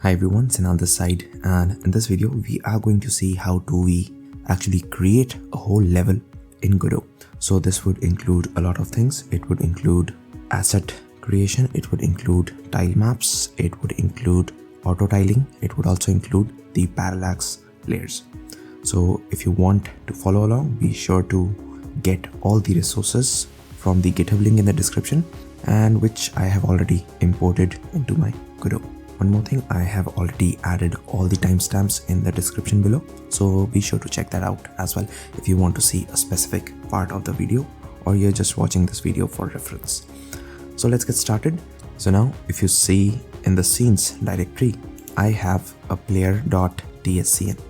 Hi everyone, Sin on this side, and in this video we are going to see how do we actually create a whole level in Godot. So this would include a lot of things. It would include asset creation, it would include tilemaps, it would include autotiling, it would also include the parallax layers. So if you want to follow along, be sure to get all the resources from the GitHub link in the description, and which I have already imported into my Godot. One more thing, I have already added all the timestamps in the description below, so be sure to check that out as well if you want to see a specific part of the video or you're just watching this video for reference. So let's get started. So now if you see in the scenes directory, I have a player.tscn.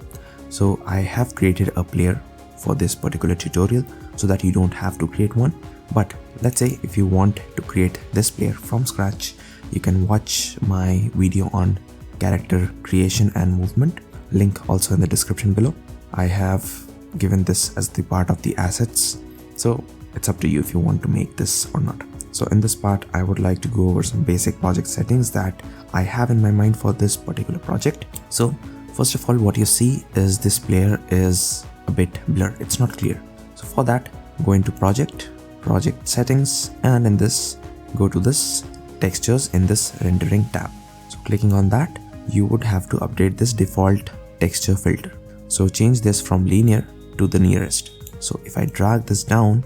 So I have created a player for this particular tutorial so that you don't have to create one. But let's say if you want to create this player from scratch, you can watch my video on character creation and movement, link also in the description below. I have given this as the part of the assets, so it's up to you if you want to make this or not. So in this part, I would like to go over some basic project settings that I have in my mind for this particular project. So first of all, what you see is this player is a bit blurred, it's not clear. So for that, go into project settings, and in this, go to this textures in this rendering tab. So clicking on that, you would have to update this default texture filter. So change this from linear to the nearest. So if I drag this down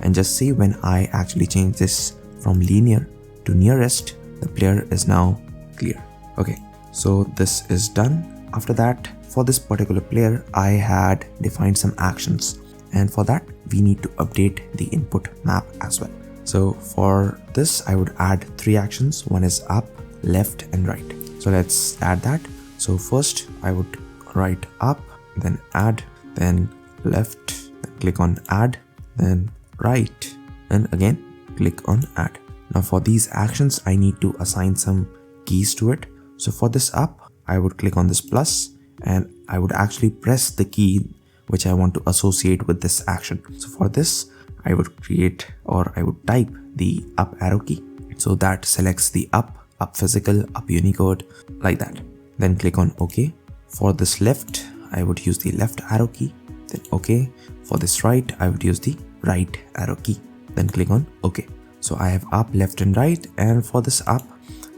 and just see, when I actually change this from linear to nearest, the player is now clear. Okay, so this is done. After that, for this particular player, I had defined some actions, and for that we need to update the input map as well. So for this, I would add 3 actions. One is up, left and right. So let's add that. So first I would write up, then add, then left, then click on add, then right, and again click on add. Now for these actions, I need to assign some keys to it. So for this up, I would click on this plus, and I would actually press the key which I want to associate with this action. So for this, I would create, or I would type the up arrow key. So that selects the up physical, up Unicode, like that. Then click on OK. For this left, I would use the left arrow key, then OK. For this right, I would use the right arrow key, then click on OK. So I have up, left and right, and for this up,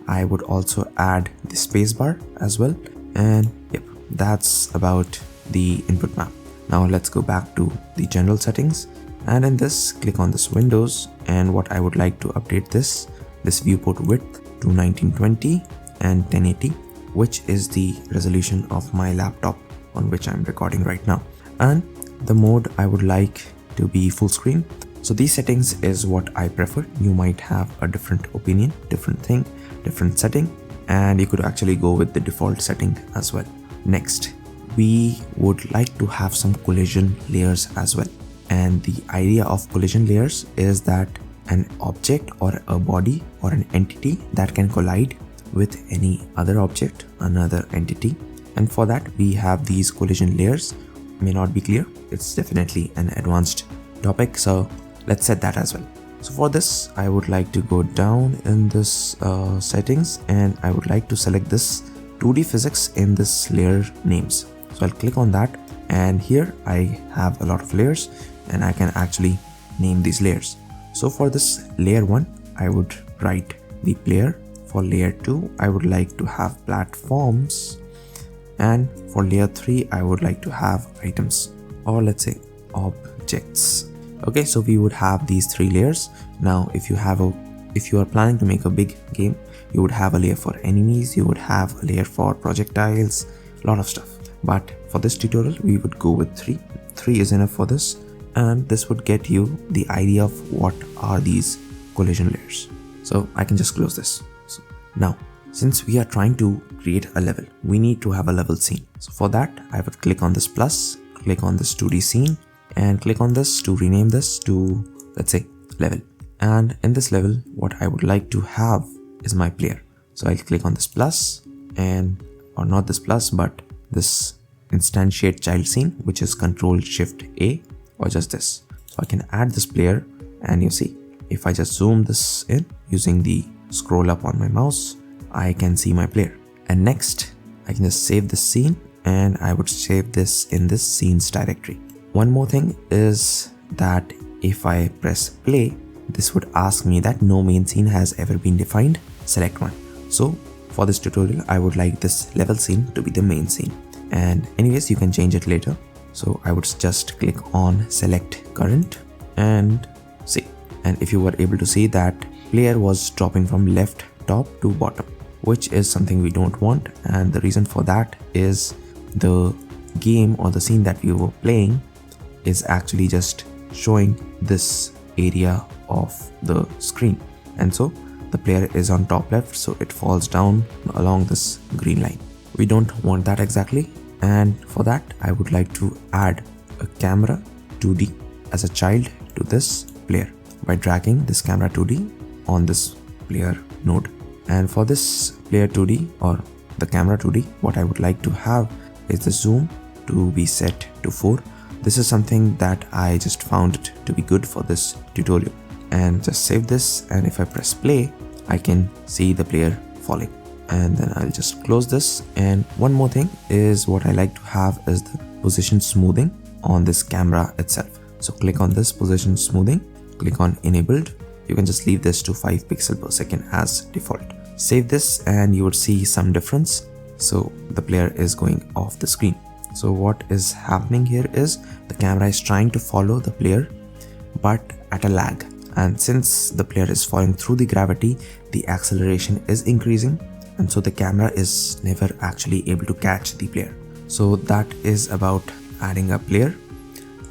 I would also add the spacebar as well. And yep, that's about the input map. Now let's go back to the general settings, and in this, click on this Windows, and what I would like to update this viewport width to 1920 and 1080, which is the resolution of my laptop on which I'm recording right now. And the mode I would like to be full screen. So these settings is what I prefer. You might have a different opinion, different thing, different setting, and you could actually go with the default setting as well. Next, we would like to have some collision layers as well. And the idea of collision layers is that an object or a body or an entity that can collide with any other object, another entity. And for that, we have these collision layers. May not be clear, it's definitely an advanced topic, so let's set that as well. So for this, I would like to go down in this settings, and I would like to select this 2D physics in this layer names. So I'll click on that, and here I have a lot of layers, and I can actually name these layers. So for this layer 1, I would write the player. For layer 2, I would like to have platforms, and for layer 3, I would like to have items, or let's say objects. Okay, so we would have these 3 layers. Now if you are planning to make a big game, you would have a layer for enemies, you would have a layer for projectiles, a lot of stuff. But for this tutorial, we would go with 3. 3 is enough for this, and this would get you the idea of what are these collision layers. So I can just close this. So now, since we are trying to create a level, we need to have a level scene. So for that, I would click on this plus, click on this 2D scene, and click on this to rename this to, let's say, level. And in this level, what I would like to have is my player. So I'll click on this plus, and or not this plus, but this instantiate child scene, which is Ctrl+Shift+A, or just this. So I can add this player, and you see, if I just zoom this in using the scroll up on my mouse, I can see my player. And next I can just save this scene, and I would save this in this scenes directory. One more thing is that if I press play, this would ask me that no main scene has ever been defined, select one. So for this tutorial, I would like this level scene to be the main scene. And anyways, you can change it later. So I would just click on select current and see. And if you were able to see that player was dropping from left top to bottom, which is something we don't want. And the reason for that is the game or the scene that we were playing is actually just showing this area of the screen, and so the player is on top left, so it falls down along this green line. We don't want that exactly, and for that I would like to add a camera 2D as a child to this player by dragging this camera 2D on this player node. And for this player 2D or the camera 2D, what I would like to have is the zoom to be set to 4. This is something that I just found it to be good for this tutorial. And just save this, and if I press play, I can see the player falling. And then I'll just close this. And one more thing is what I like to have is the position smoothing on this camera itself. So click on this position smoothing, click on enabled. You can just leave this to 5 pixels per second as default. Save this and you would see some difference. So the player is going off the screen. So what is happening here is the camera is trying to follow the player but at a lag. And since the player is falling through the gravity, the acceleration is increasing, and so the camera is never actually able to catch the player. So that is about adding a player.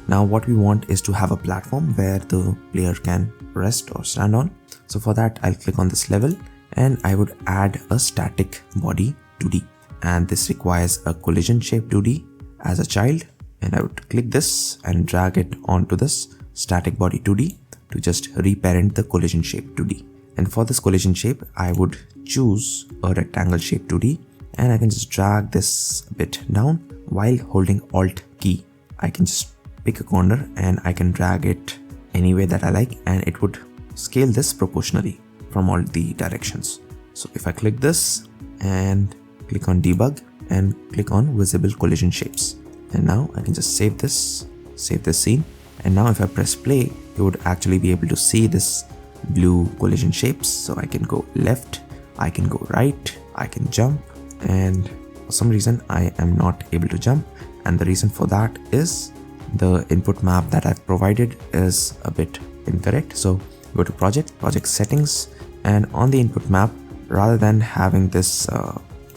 Now what we want is to have a platform where the player can rest or stand on. So for that I'll click on this level and I would add a static body 2D, and this requires a collision shape 2D as a child, and I would click this and drag it onto this static body 2D to just reparent the collision shape 2D. And for this collision shape, I would choose a rectangle shape 2D, and I can just drag this a bit down while holding Alt key. I can just pick a corner and I can drag it any way that I like, and it would scale this proportionally from all the directions. So if I click this and click on debug and click on visible collision shapes, and now I can just save this scene. And now if I press play, you would actually be able to see this blue collision shapes. So I can go left, I can go right, I can jump, and for some reason I am not able to jump, and the reason for that is the input map that I've provided is a bit incorrect. So go to project settings, and on the input map, rather than having this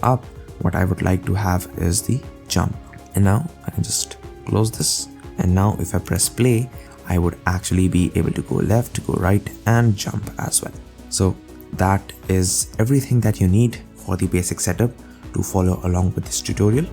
up, what I would like to have is the jump. And now I can just close this, and now if I press play, I would actually be able to go left, go right, and jump as well. So that is everything that you need for the basic setup to follow along with this tutorial.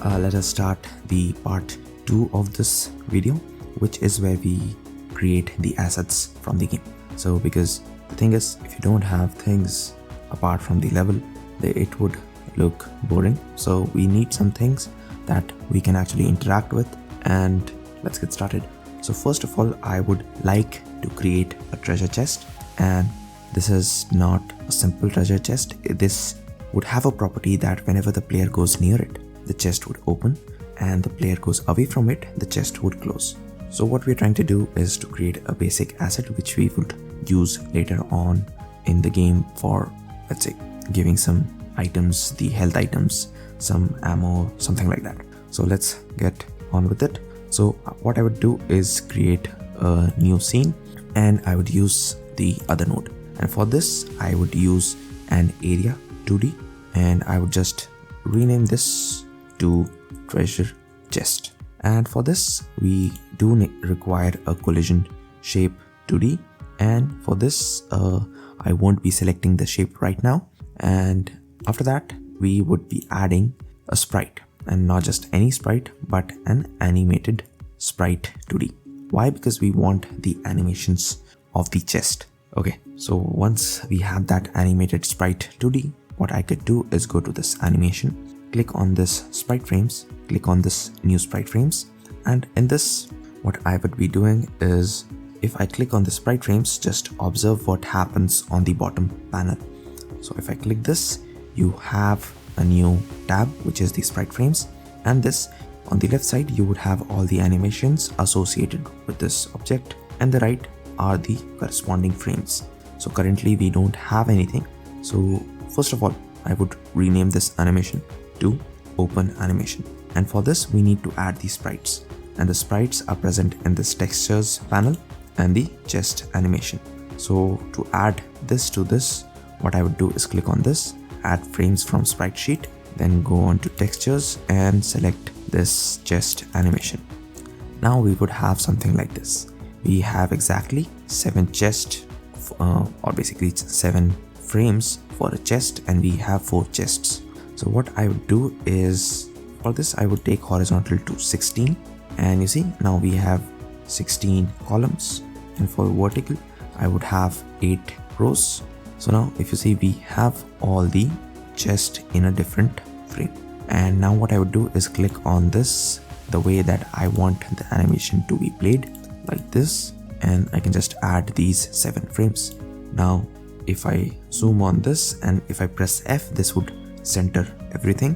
Let us start the part 2 of this video, which is where we create the assets from the game. So because the thing is, if you don't have things apart from the level, it would look boring. So we need some things that we can actually interact with, and let's get started. So first of all, I would like to create a treasure chest, and this is not a simple treasure chest. This would have a property that whenever the player goes near it, the chest would open, and the player goes away from it, the chest would close. So what we're trying to do is to create a basic asset which we would use later on in the game for, let's say, giving some items, the health items, some ammo, something like that. So let's get on with it. So what I would do is create a new scene, and I would use the other node, and for this I would use an area 2D, and I would just rename this to treasure chest. And for this we do require a collision shape 2D, and for this I won't be selecting the shape right now, and after that we would be adding a sprite, and not just any sprite but an animated sprite 2D. Why? Because we want the animations of the chest. Okay, so once we have that animated sprite 2D, what I could do is go to this animation, click on this sprite frames, click on this new sprite frames, and in this what I would be doing is, if I click on the sprite frames, just observe what happens on the bottom panel. So if I click this, you have a new tab, which is the sprite frames, and this on the left side you would have all the animations associated with this object, and the right are the corresponding frames. So currently we don't have anything. So first of all, I would rename this animation to open animation, and for this we need to add the sprites, and the sprites are present in this textures panel and the chest animation. So to add this to this, what I would do is click on this, add frames from sprite sheet, then go on to textures and select this chest animation. Now we would have something like this. We have exactly 7 chest or basically 7 frames for a chest, and we have 4 chests. So what I would do is, for this I would take horizontal to 16, and you see now we have 16 columns, and for vertical I would have 8 rows. So now if you see, we have all the chest in a different frame. And now what I would do is click on this the way that I want the animation to be played, like this, and I can just add these 7 frames. Now if I zoom on this and if I press F, this would center everything.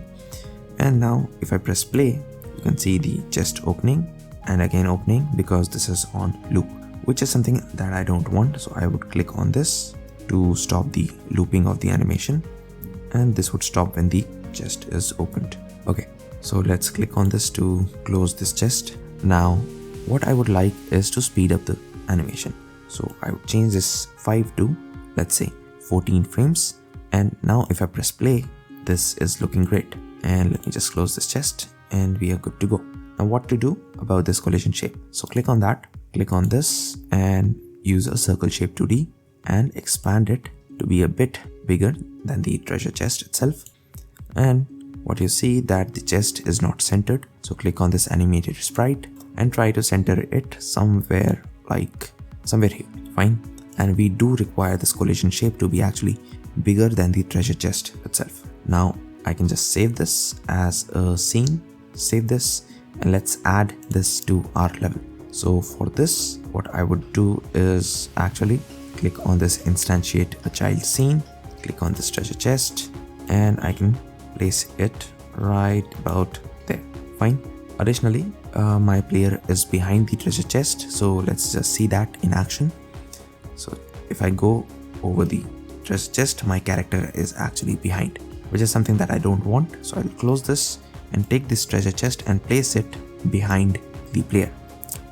And now if I press play, you can see the chest opening and again opening, because this is on loop, which is something that I don't want. So I would click on this to stop the looping of the animation, and this would stop when the chest is opened. Okay, so let's click on this to close this chest. Now what I would like is to speed up the animation. So I would change this 5 to, let's say, 14 frames, and now if I press play, this is looking great. And let me just close this chest and we are good to go. Now what to do about this collision shape? So click on that, click on this and use a circle shape 2D and expand it to be a bit bigger than the treasure chest itself. And what you see that the chest is not centered. So click on this animated sprite and try to center it somewhere here. Fine. And we do require this collision shape to be actually bigger than the treasure chest itself. Now I can just save this as a scene, save this, and let's add this to our level. So for this, what I would do is actually click on this instantiate a child scene, click on this treasure chest, and I can place it right about there. Fine. Additionally, my player is behind the treasure chest, so let's just see that in action. So if I go over the treasure chest, my character is actually behind, which is something that I don't want. So I'll close this and take this treasure chest and place it behind the player.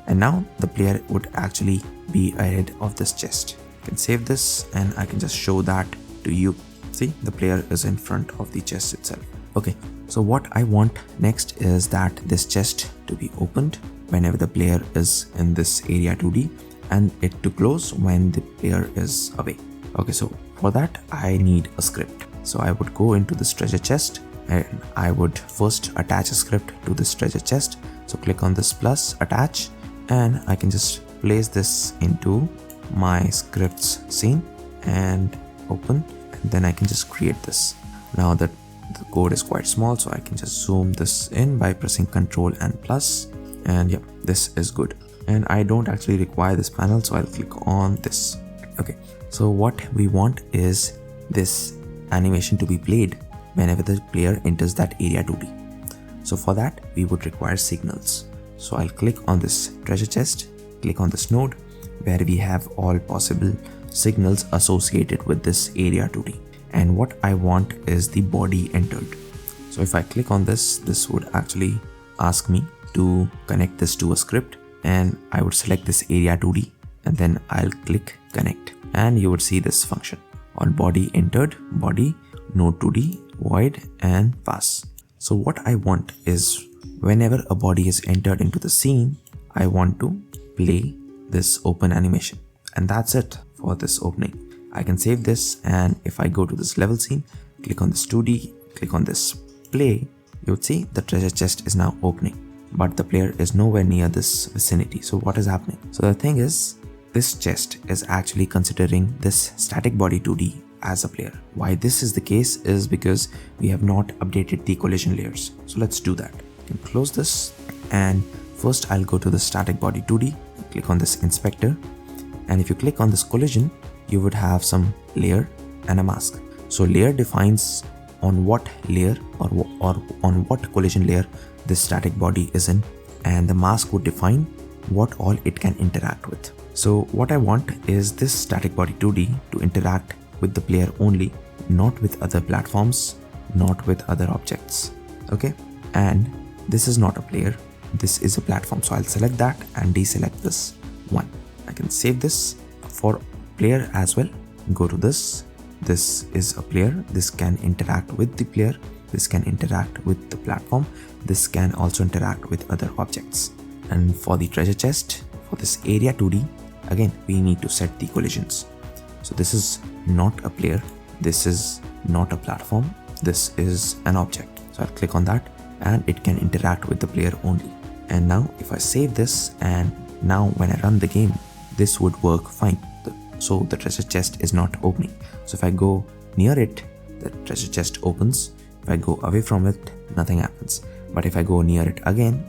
And now the player would actually be ahead of this chest. I can save this and I can just show that to you. See, the player is in front of the chest itself. Okay, so what I want next is that this chest to be opened whenever the player is in this area 2D, and it to close when the player is away. Okay, so for that I need a script. So I would go into this treasure chest and I would first attach a script to this treasure chest. So click on this plus attach, and I can just place this into my scripts scene and open, and then I can just create this. Now that the code is quite small, so I can just zoom this in by pressing Ctrl and plus, and yeah, this is good. And I don't actually require this panel, so I'll click on this. Okay, so what we want is this animation to be played whenever the player enters that area 2D. So for that we would require signals. So I'll click on this treasure chest, click on this node where we have all possible signals associated with this area 2D. And what I want is the body entered. So if I click on this, this would actually ask me to connect this to a script, and I would select this area 2D and then I'll click connect, and you would see this function on body entered, body, node 2D, void, and pass. So what I want is whenever a body is entered into the scene, I want to play this open animation, and that's it for this opening. I can save this, and if I go to this level scene, click on this 2D, click on this play, you would see the treasure chest is now opening, but the player is nowhere near this vicinity. So what is happening? So the thing is, this chest is actually considering this static body 2D as a player. Why this is the case is because we have not updated the collision layers. So let's do that. You can close this, and first I'll go to the static body 2D, click on this inspector, and if you click on this collision, you would have some layer and a mask. So layer defines on what layer or on what collision layer this static body is in, and the mask would define what all it can interact with. So what I want is this static body 2D to interact with the player only, not with other platforms, not with other objects. Okay, and this is not a player, this is a platform. So I'll select that and deselect this one. I can save this for player as well. Go to this. This is a player. This can interact with the player. This can interact with the platform. This can also interact with other objects. And for the treasure chest, for this area 2D, again, we need to set the collisions. So this is not a player. This is not a platform. This is an object. So I'll click on that and it can interact with the player only. And now if I save this, and now when I run the game, this would work fine. So the treasure chest is not opening. So if I go near it, the treasure chest opens. If I go away from it, nothing happens. But if I go near it again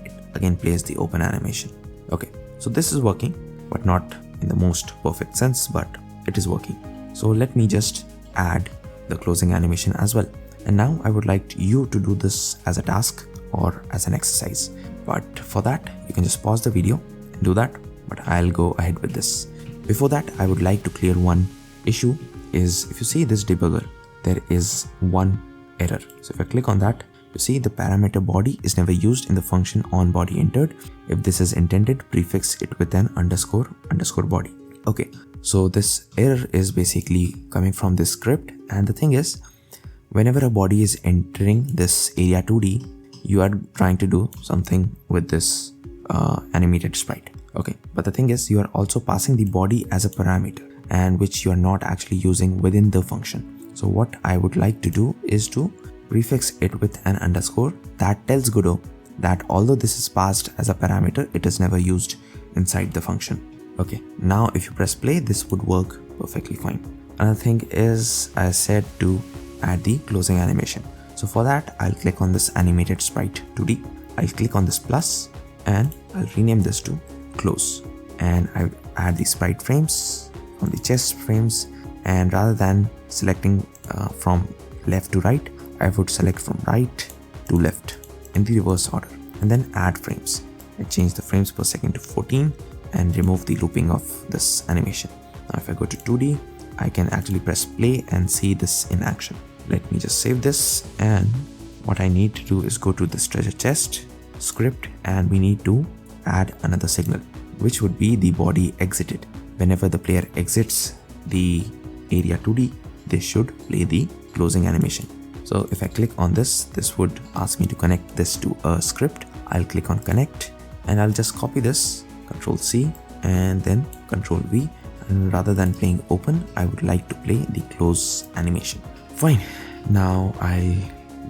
plays the open animation. Okay, so this is working, but not in the most perfect sense, but it is working. So let me just add the closing animation as well. And now I would like you to do this as a task or as an exercise. But for that, you can just pause the video and do that. But I'll go ahead with this. Before that, I would like to clear one issue. Is if you see this debugger, there is one error. So if I click on that, you see the parameter body is never used in the function onBodyEntered. If this is intended, prefix it with an underscore body. Okay, so this error is basically coming from this script. And the thing is, whenever a body is entering this area 2D, you are trying to do something with this animated sprite. Okay, but the thing is, you are also passing the body as a parameter, and which you are not actually using within the function. So what I would like to do is to prefix it with an underscore that tells Godot that although this is passed as a parameter, it is never used inside the function. Okay, now if you press play, this would work perfectly fine. Another thing is, I said to add the closing animation. So for that, I'll click on this animated sprite 2D. I'll click on this plus and I'll rename this to close. And I'll add the sprite frames from the chest frames, and rather than selecting from left to right, I would select from right to left in the reverse order, and then add frames. I change the frames per second to 14 and remove the looping of this animation. Now if I go to 2D, I can actually press play and see this in action. Let me just save this, and what I need to do is go to this treasure chest script, and we need to add another signal, which would be the body exited. Whenever the player exits the area 2D, they should play the closing animation. So if I click on this, this would ask me to connect this to a script. I'll click on connect, and I'll just copy this, Control C and then Control V. And rather than playing open, I would like to play the close animation. Fine. Now I'll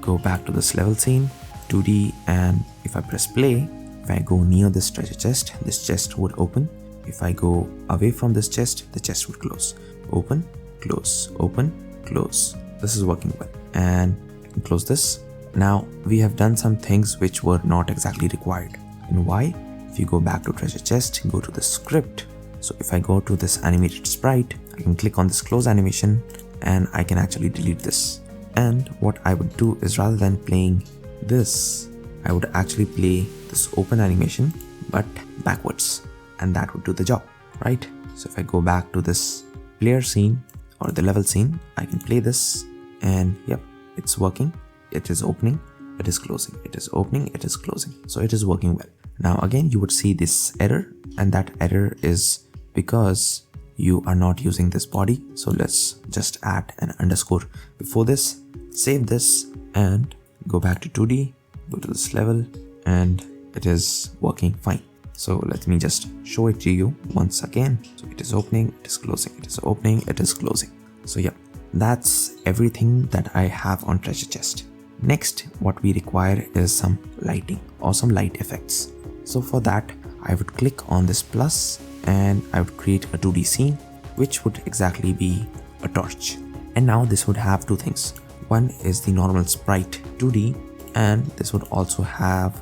go back to this level scene, 2D, and if I press play, if I go near this treasure chest, this chest would open. If I go away from this chest, the chest would close. Open, close, open, close. This is working well. And I can close this. Now we have done some things which were not exactly required. And why? If you go back to treasure chest, go to the script. So if I go to this animated sprite, I can click on this close animation and I can actually delete this. And what I would do is, rather than playing this, I would actually play this open animation but backwards, and that would do the job, right? So if I go back to this player scene or the level scene, I can play this, and yep, it's working. It is opening, it is closing, it is opening, it is closing. So it is working well. Now again, you would see this error, and that error is because you are not using this body. So let's just add an underscore before this, save this, and go back to 2D, go to this level, and it is working fine. So let me just show it to you once again. So it is opening, it is closing, it is opening, it is closing. So yeah, that's everything that I have on treasure chest. Next, what we require is some lighting or some light effects. So for that, I would click on this plus and I would create a 2D scene, which would exactly be a torch. And now this would have two things. One is the normal sprite 2D, and this would also have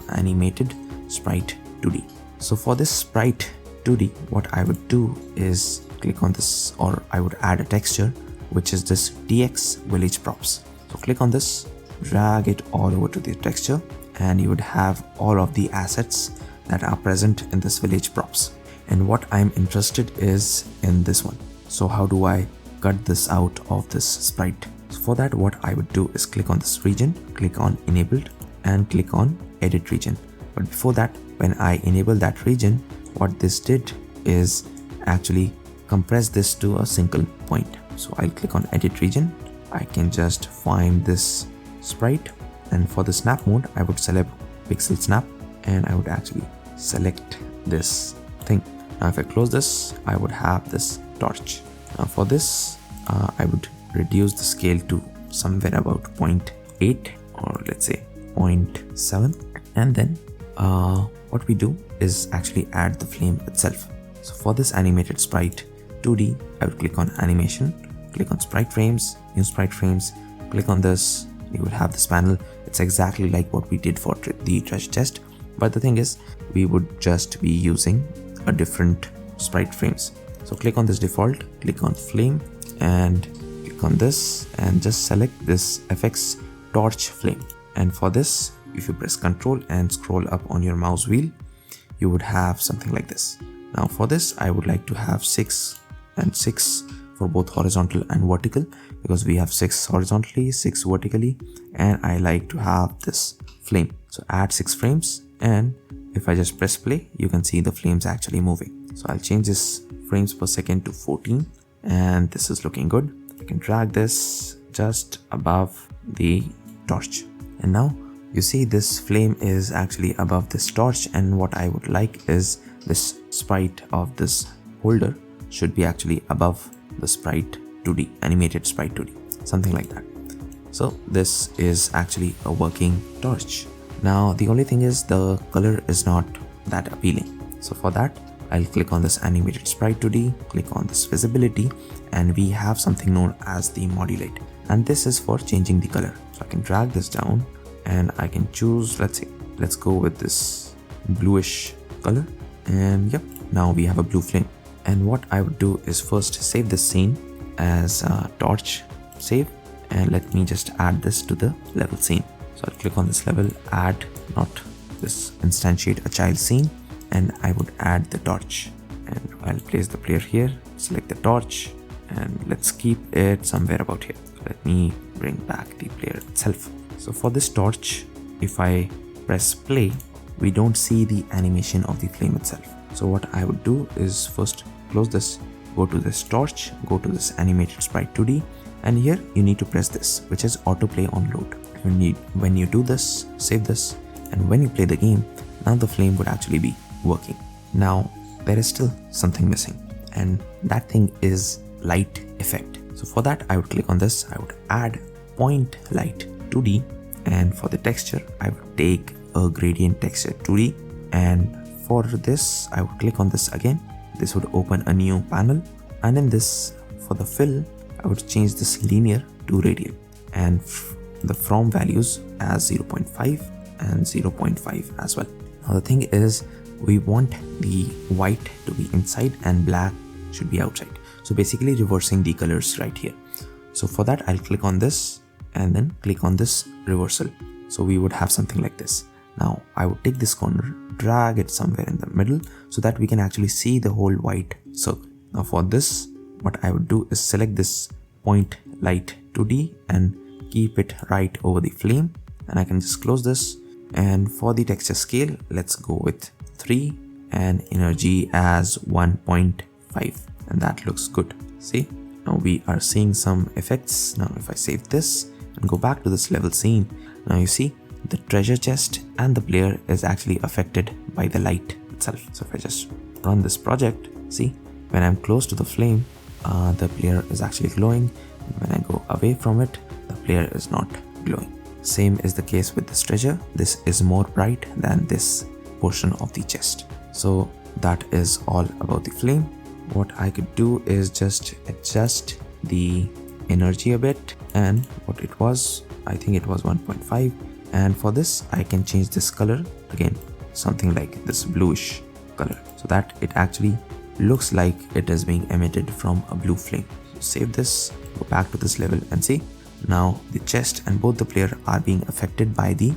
animated sprite 2D. So for this sprite 2D, what I would do is click on this, or I would add a texture, which is this DX village props. So click on this, drag it all over to the texture, and you would have all of the assets that are present in this village props. And what I'm interested is in this one. So how do I cut this out of this sprite? So for that, what I would do is click on this region, click on enabled, and click on edit region. But before that, when I enable that region, what this did is actually compress this to a single point. So I'll click on edit region. I can just find this sprite, and for the snap mode, I would select pixel snap, and I would actually select this thing. Now if I close this, I would have this torch. Now for this, I would reduce the scale to somewhere about 0.8 or let's say 0.7, and then what we do is actually add the flame itself. So for this animated sprite 2D, I would click on animation, click on sprite frames, new sprite frames, click on this, you would have this panel. It's exactly like what we did for the treasure chest, but the thing is we would just be using a different sprite frames. So click on this default, click on flame, and click on this and just select this FX torch flame. And for this, if you press Ctrl and scroll up on your mouse wheel, you would have something like this. Now for this, I would like to have 6 and 6 for both horizontal and vertical, because we have 6 horizontally, 6 vertically, and I like to have this flame. So add 6 frames, and if I just press play, you can see the flames actually moving. So I'll change this frames per second to 14, and this is looking good. I can drag this just above the torch, and now you see this flame is actually above this torch, and what I would like is this sprite of this holder should be actually above the sprite 2D, animated sprite 2D, something like that. So this is actually a working torch. Now the only thing is the color is not that appealing. So for that, I'll click on this animated sprite 2D, click on this visibility, and we have something known as the modulate, and this is for changing the color. So I can drag this down and I can choose, let's go with this bluish color, and yep, now we have a blue flame. And what I would do is first save this scene as a torch save, and let me just add this to the level scene. So I'll click on this level, add, not this, instantiate a child scene, and I would add the torch, and I'll place the player here, select the torch, and let's keep it somewhere about here. Let me bring back the player itself. So for this torch, if I press play, we don't see the animation of the flame itself. So what I would do is first close this, go to this torch, go to this animated sprite 2D, and here you need to press this, which is autoplay on load. When you do this, save this, and when you play the game, now the flame would actually be working. Now there is still something missing, and that thing is light effect. So for that, I would click on this, I would add point light 2D, and for the texture, I would take a gradient texture 2D, and for this, I would click on this again. This would open a new panel, and in this, for the fill, I would change this linear to radial, and the from values as 0.5 and 0.5 as well. Now the thing is, we want the white to be inside and black should be outside. So basically reversing the colors right here. So for that, I'll click on this and then click on this reversal. So we would have something like this. Now I would take this corner, drag it somewhere in the middle so that we can actually see the whole white circle. Now for this, what I would do is select this point light 2D and keep it right over the flame, and I can just close this. And for the texture scale, let's go with 3 and energy as 1.5, and that looks good. See, now we are seeing some effects. Now if I save this and go back to this level scene, now you see the treasure chest and the player is actually affected by the light itself. So if I just run this project, see, when I'm close to the flame, the player is actually glowing. When I go away from it, the player is not glowing. Same is the case with this treasure. This is more bright than this portion of the chest. So that is all about the flame. What I could do is just adjust the energy a bit, and what it was, I think it was 1.5. And for this, I can change this color again, something like this bluish color, so that it actually looks like it is being emitted from a blue flame. So save this, go back to this level, and see, Now the chest and both the player are being affected by the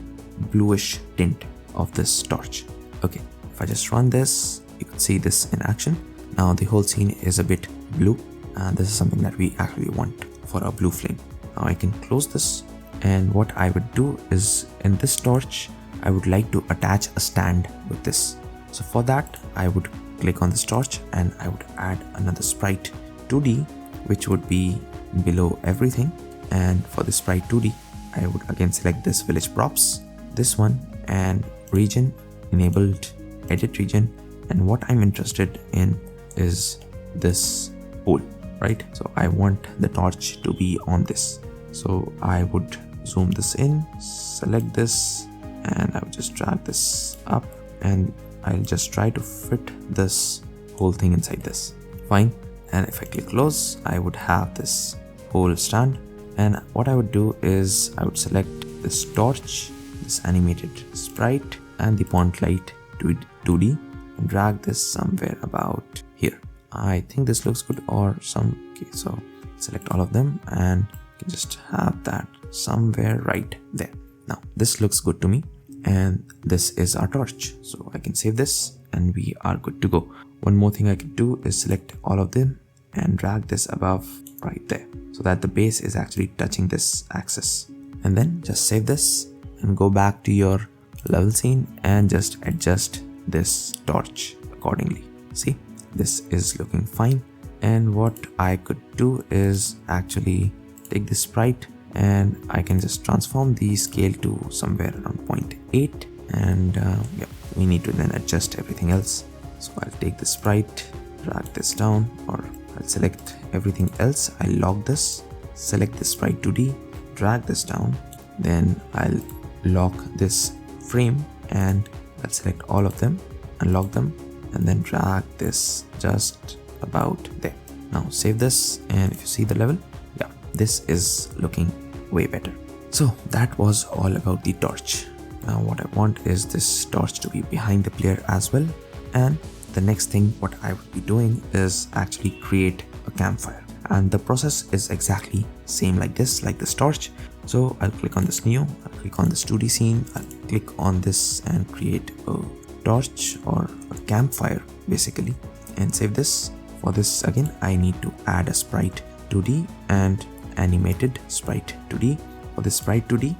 bluish tint of this torch. Okay, if I just run this, you can see this in action. Now the whole scene is a bit blue, and this is something that we actually want for a blue flame. Now I can close this, and what I would do is in this torch I would like to attach a stand with this. So for that I would click on this torch and I would add another sprite 2D, which would be below everything. And for the sprite 2D I would again select this village props, this one, and region, enabled edit region, and what I'm interested in is this hole, right? So I want the torch to be on this. So I would zoom this in, select this, and I would just drag this up, and I'll just try to fit this whole thing inside this. Fine. And if I click close, I would have this whole stand. And what I would do is I would select this torch, this animated sprite, and the point light to 2D, and drag this somewhere about here. I think this looks good, or okay, so select all of them and you can just have that somewhere right there. Now this looks good to me, and this is our torch. So I can save this and we are good to go. One more thing I can do is select all of them and drag this above right there, so that the base is actually touching this axis. And then just save this and go back to your level scene and just adjust this torch accordingly. See, this is looking fine. And what I could do is actually take this sprite and I can just transform the scale to somewhere around 0.8, and yeah, we need to then adjust everything else. So I'll take the sprite, drag this down, or I'll select everything else. I'll lock this, select the sprite 2D, drag this down, then I'll lock this frame and I'll select all of them, unlock them, and then drag this just about there. Now save this, and if you see the level, yeah, this is looking way better. So that was all about the torch. Now what I want is this torch to be behind the player as well. And the next thing what I would be doing is actually create a campfire, and the process is exactly same like this torch. So I'll click on this new, I'll click on this 2D scene, I'll click on this and create a torch or a campfire basically, and save this. For this again I need to add a sprite 2D and animated sprite 2D. For this sprite 2D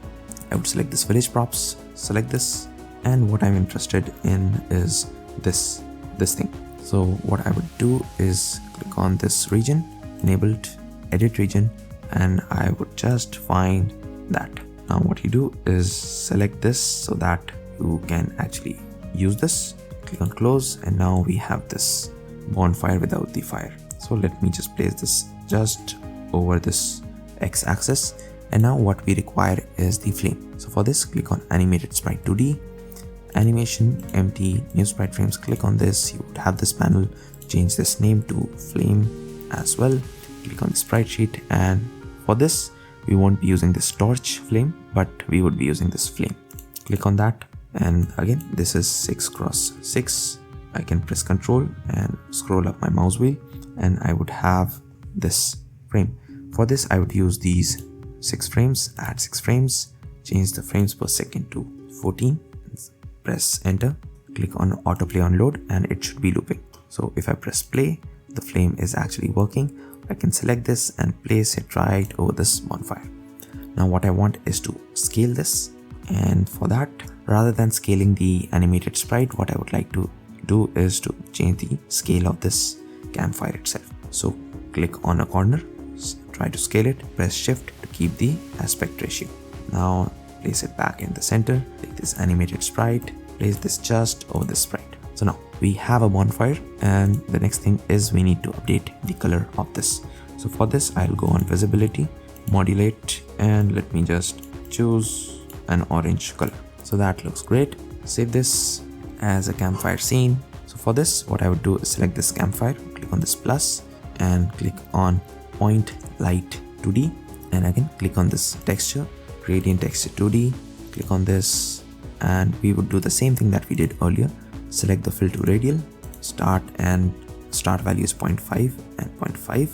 I would select this village props, select this, and what I'm interested in is this thing. So what I would do is click on this region, enabled edit region, and I would just find that. Now what you do is select this so that you can actually use this, click on close, and now we have this bonfire without the fire. So let me just place this just over this x-axis, and now what we require is the flame. So for this, click on animated sprite 2D, animation, empty, new sprite frames, click on this. You would have this panel, change this name to flame as well, click on the sprite sheet, and for this we won't be using this torch flame, but we would be using this flame. Click on that, and again this is 6x6. I can press Ctrl and scroll up my mouse wheel, and I would have this frame. For this I would use these 6 frames, add 6 frames, change the frames per second to 14, press enter, click on autoplay on load, and it should be looping. So if I press play, the flame is actually working. I can select this and place it right over this bonfire. Now what I want is to scale this, and for that, rather than scaling the animated sprite, what I would like to do is to change the scale of this campfire itself. So click on a corner, try to scale it, press shift to keep the aspect ratio. Now place it back in the center, take this animated sprite, place this just over the sprite. So now we have a bonfire, and the next thing is we need to update the color of this. So for this I'll go on visibility, modulate, and let me just choose an orange color. So that looks great. Save this as a campfire scene. So for this what I would do is select this campfire, click on this plus and click on point light 2D, and again click on this texture, gradient texture 2D, click on this, and we would do the same thing that we did earlier. Select the fill to radial, start value is 0.5 and 0.5,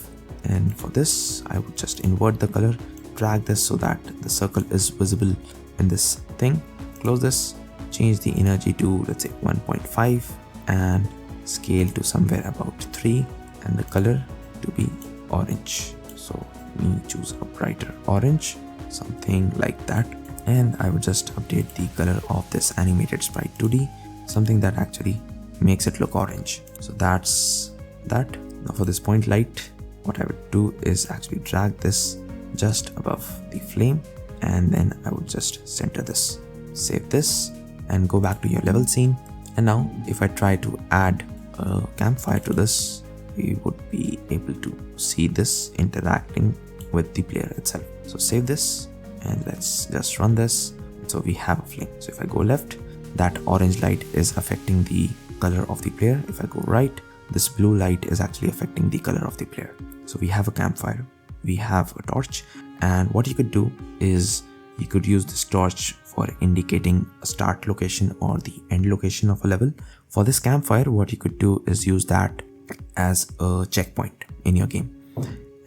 and for this I would just invert the color, drag this so that the circle is visible in this thing. Close this, change the energy to let's say 1.5 and scale to somewhere about 3 and the color to be orange. So we choose a brighter orange, something like that. And I would just update the color of this animated sprite 2D, something that actually makes it look orange. So that's that. Now for this point light, what I would do is actually drag this just above the flame and then I would just center this. Save this and go back to your level scene. And now if I try to add a campfire to this, we would be able to see this interacting with the player itself. So save this and let's just run this. So we have a flame. So if I go left, that orange light is affecting the color of the player. If I go right, this blue light is actually affecting the color of the player. So we have a campfire, we have a torch, and what you could do is you could use this torch for indicating a start location or the end location of a level. For this campfire, what you could do is use that as a checkpoint in your game.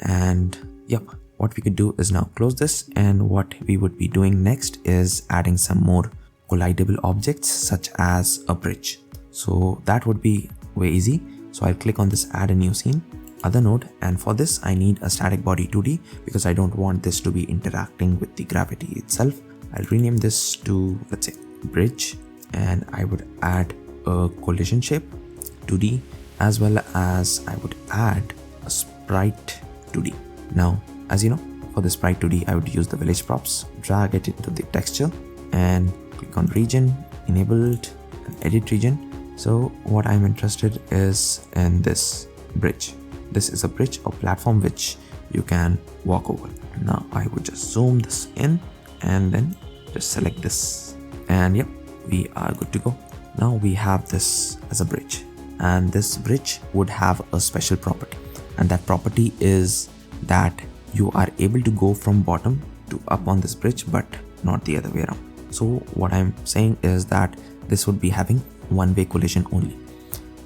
And yep, what we could do is now close this, and what we would be doing next is adding some more collidable objects such as a bridge. So that would be way easy. So I'll click on this add a new scene, other node, and for this I need a static body 2D because I don't want this to be interacting with the gravity itself. I'll rename this to let's say bridge, and I would add a collision shape 2D as well as I would add a sprite 2D. Now as you know, for the sprite 2D I would use the village props, drag it into the texture and click on region, enabled, and edit region. So what I'm interested is in this bridge. This is a bridge or platform which you can walk over. Now I would just zoom this in and then just select this, and yep, we are good to go. Now we have this as a bridge, and this bridge would have a special property, and that property is that you are able to go from bottom to up on this bridge but not the other way around. So what I'm saying is that this would be having one-way collision only.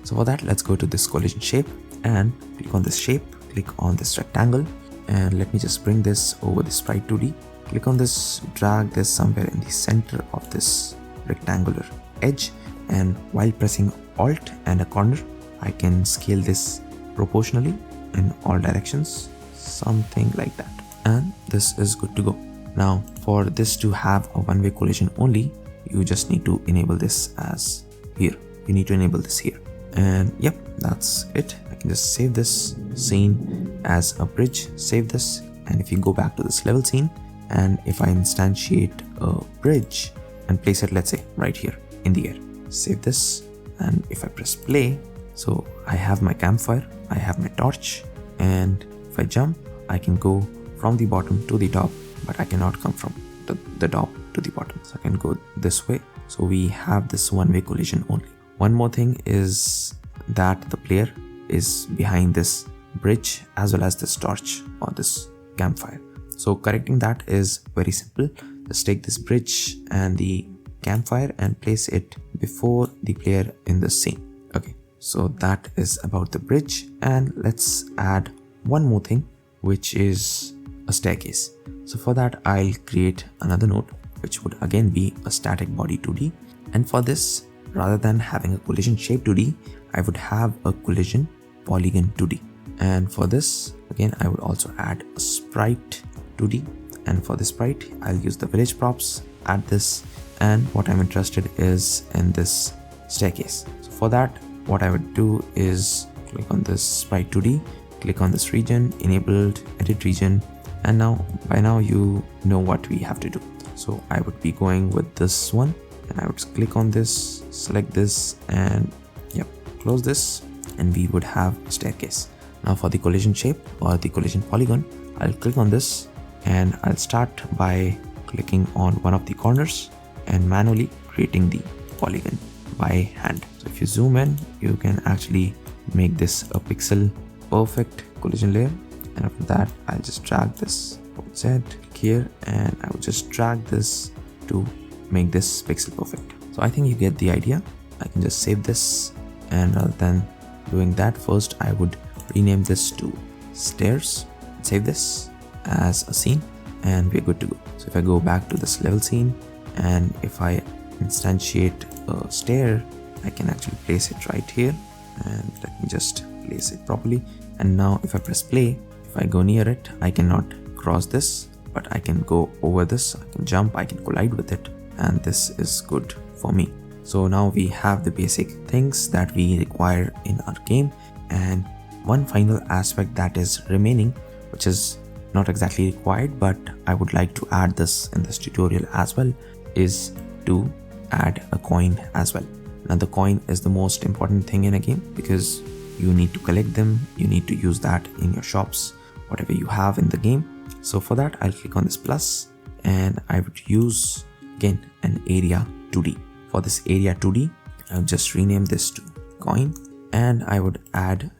So for that, let's go to this collision shape and click on this shape, click on this rectangle, and let me just bring this over the sprite 2D. Click on this, drag this somewhere in the center of this rectangular edge, and while pressing Alt and a corner, I can scale this proportionally in all directions, something like that, and this is good to go. Now for this to have a one-way collision only, you just need to enable this as here. You need to enable this here, and yep, that's it. I can just save this scene as a bridge, save this, and if you go back to this level scene and if I instantiate a bridge and place it let's say right here in the air, save this, and if I press play, so I have my campfire, I have my torch, and if I jump I can go from the bottom to the top, but I cannot come from the top to the bottom, so I can go this way. So we have this one-way collision only. One more thing is that the player is behind this bridge as well as this torch or this campfire. So correcting that is very simple. Just take this bridge and the campfire and place it before the player in the scene. Okay, so that is about the bridge, and let's add one more thing, which is a staircase. So for that I'll create another node which would again be a static body 2D, and for this, rather than having a collision shape 2D, I would have a collision polygon 2D, and for this again I would also add a sprite 2D, and for the sprite I'll use the village props, add this, and what I'm interested is in this staircase. So for that, what I would do is click on this sprite 2D, click on this region, enabled, edit region, and now by now you know what we have to do. So I would be going with this one, and I would click on this, select this, and yep, close this, and we would have a staircase. Now for the collision shape or the collision polygon, I'll click on this and I'll start by clicking on one of the corners and manually creating the polygon by hand. So if you zoom in, you can actually make this a pixel perfect collision layer, and after that I'll just drag this Z here, and I will just drag this to make this pixel perfect. So I think you get the idea. I can just save this, and rather than doing that, first I would rename this to stairs, save this as a scene, and we're good to go. So if I go back to this level scene, and if I instantiate a stair, I can actually place it right here, and let me just place it properly. And now if I press play, if I go near it, I cannot cross this, but I can go over this, I can jump, I can collide with it, and this is good for me. So now we have the basic things that we require in our game, and one final aspect that is remaining, which is not exactly required, but I would like to add this in this tutorial as well, is to add a coin as well. Now the coin is the most important thing in a game because you need to collect them, you need to use that in your shops, whatever you have in the game. So for that, I'll click on this plus, and I would use again an area 2D. For this area 2D, I'll just rename this to coin, and I would add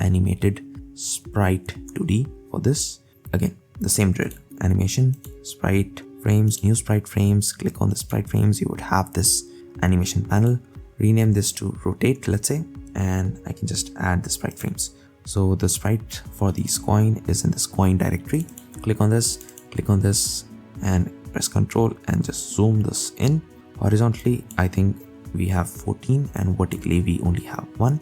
animated sprite 2D for this. Again, the same drill, animation, sprite frames, new sprite frames, click on the sprite frames, you would have this animation panel. Rename this to rotate, let's say, and I can just add the sprite frames. So the sprite for this coin is in this coin directory. Click on this, and press Ctrl and just zoom this in. Horizontally, I think we have 14, and vertically we only have 1.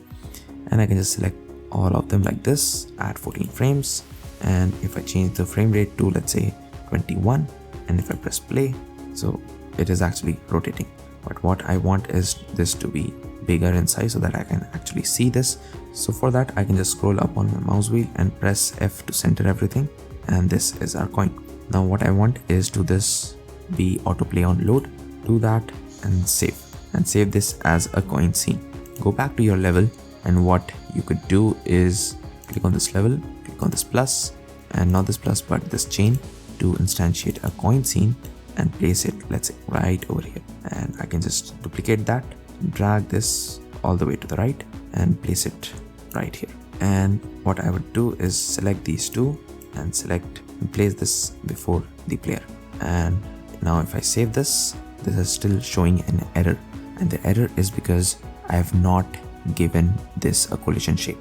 And I can just select all of them like this, add 14 frames. And if I change the frame rate to, let's say, 21, and if I press play, so it is actually rotating. But what I want is this to be bigger in size so that I can actually see this. So for that, I can just scroll up on my mouse wheel and press F to center everything, and this is our coin. Now what I want is to this be autoplay on load. Do that and save this as a coin scene. Go back to your level, and what you could do is click on this level, click on this plus, and not this plus but this chain to instantiate a coin scene and place it, let's say, right over here. And I can just duplicate that, drag this all the way to the right and place it right here. And what I would do is select these two and select and place this before the player. And now if I save this, this is still showing an error, and the error is because I have not given this a collision shape.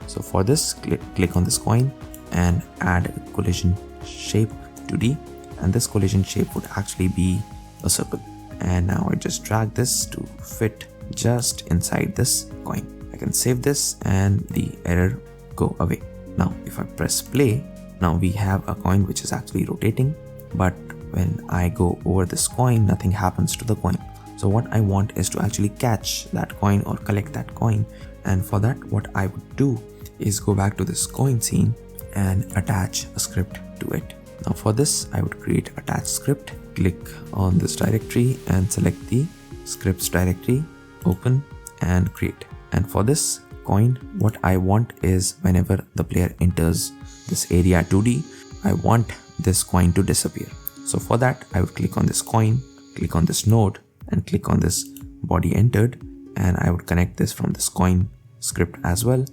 So for this, click on this coin and add a collision shape 2D, and this collision shape would actually be a circle. And now I just drag this to fit just inside this coin. I can save this and the error go away. Now if I press play, now we have a coin which is actually rotating, but when I go over this coin, nothing happens to the coin. So what I want is to actually catch that coin or collect that coin. And for that, what I would do is go back to this coin scene and attach a script to it. Now for this, I would create attach script, click on this directory and select the scripts directory, open and create. And for this coin, what I want is whenever the player enters this area 2D, I want this coin to disappear. So for that, I would click on this coin, click on this node and click on this body entered, and I would connect this from this coin script as well,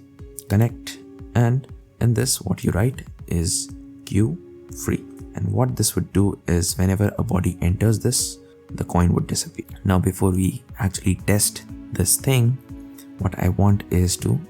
connect, and in this what you write is queue free. And what this would do is whenever a body enters this, the coin would disappear. Now before we actually test this thing, what I want is to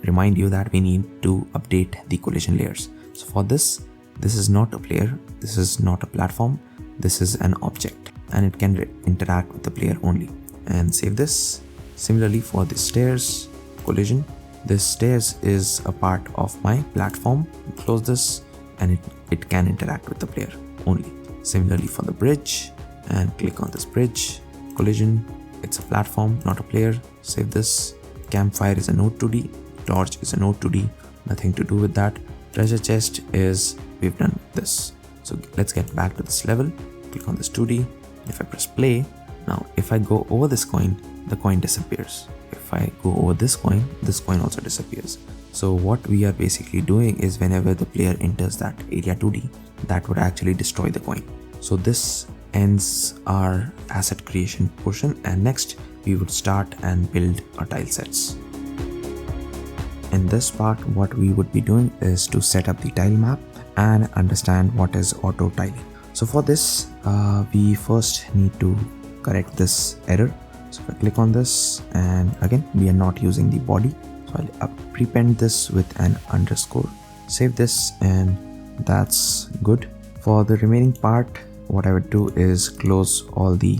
remind you that we need to update the collision layers. So for this is not a player, this is not a platform, this is an object, and it can interact with the player only. And save this. Similarly for the stairs collision, this stairs is a part of my platform. Close this and it can interact with the player only. Similarly for the bridge, and click on this bridge collision, it's a platform, not a player. Save this. Campfire is a node 2D, torch is a node 2D, nothing to do with that. Treasure chest is, we've done this. So let's get back to this level, click on this 2D. If I press play, now if I go over this coin, the coin disappears. If I go over this coin also disappears. So what we are basically doing is whenever the player enters that area 2D, that would actually destroy the coin. So this ends our asset creation portion, and next we would start and build our tile sets. In this part, what we would be doing is to set up the tile map and understand what is auto tiling. So for this, we first need to correct this error. So if I click on this, and again, we are not using the body. So I'll prepend this with an underscore. Save this, and that's good. For the remaining part, what I would do is close all the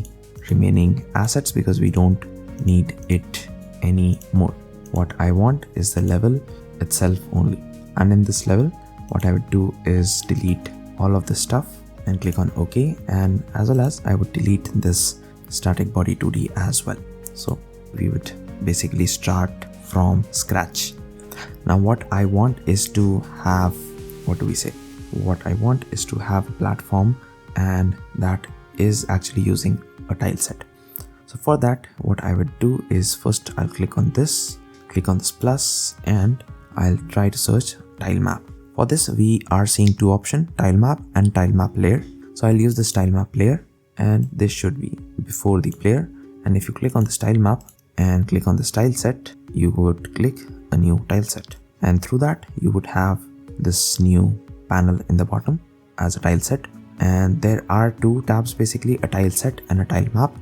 remaining assets because we don't need it anymore. What I want is the level itself only. And in this level, what I would do is delete all of this stuff and click on OK, and as well as I would delete this static body 2D as well. So we would basically start from scratch. Now what I want is to have, what I want is to have a platform, and that is actually using a tile set. So for that, what I would do is first I'll click on this plus, and I'll try to search Tilemap. For this, we are seeing two options, Tilemap and Tilemap layer. So I'll use this Tilemap layer, and this should be before the player. And if you click on this Tilemap and click on this tile set, you would click a new tile set, and through that you would have this new panel in the bottom as a tile set. And there are two tabs basically, a tile set and a Tilemap.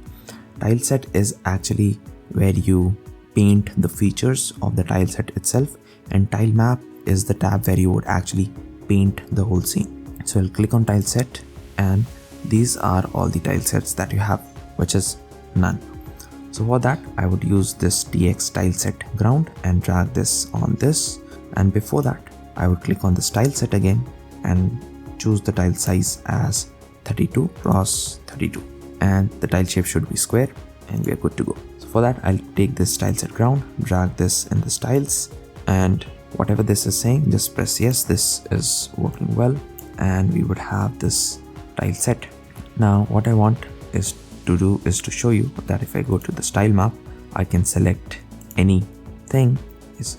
Tile set is actually where you paint the features of the tile set itself, and Tilemap is the tab where you would actually paint the whole scene. So I'll click on tile set, and these are all the tile sets that you have, which is none. So for that, I would use this TX Tileset ground and drag this on this, and before that I would click on this tile set again and choose the tile size as 32 cross 32, and the tile shape should be square, and we are good to go. So for that, I'll take this tile set ground, drag this in the styles, and whatever this is saying, just press yes, this is working well, and we would have this tile set. Now what I want is to show you that if I go to the style map, I can select anything.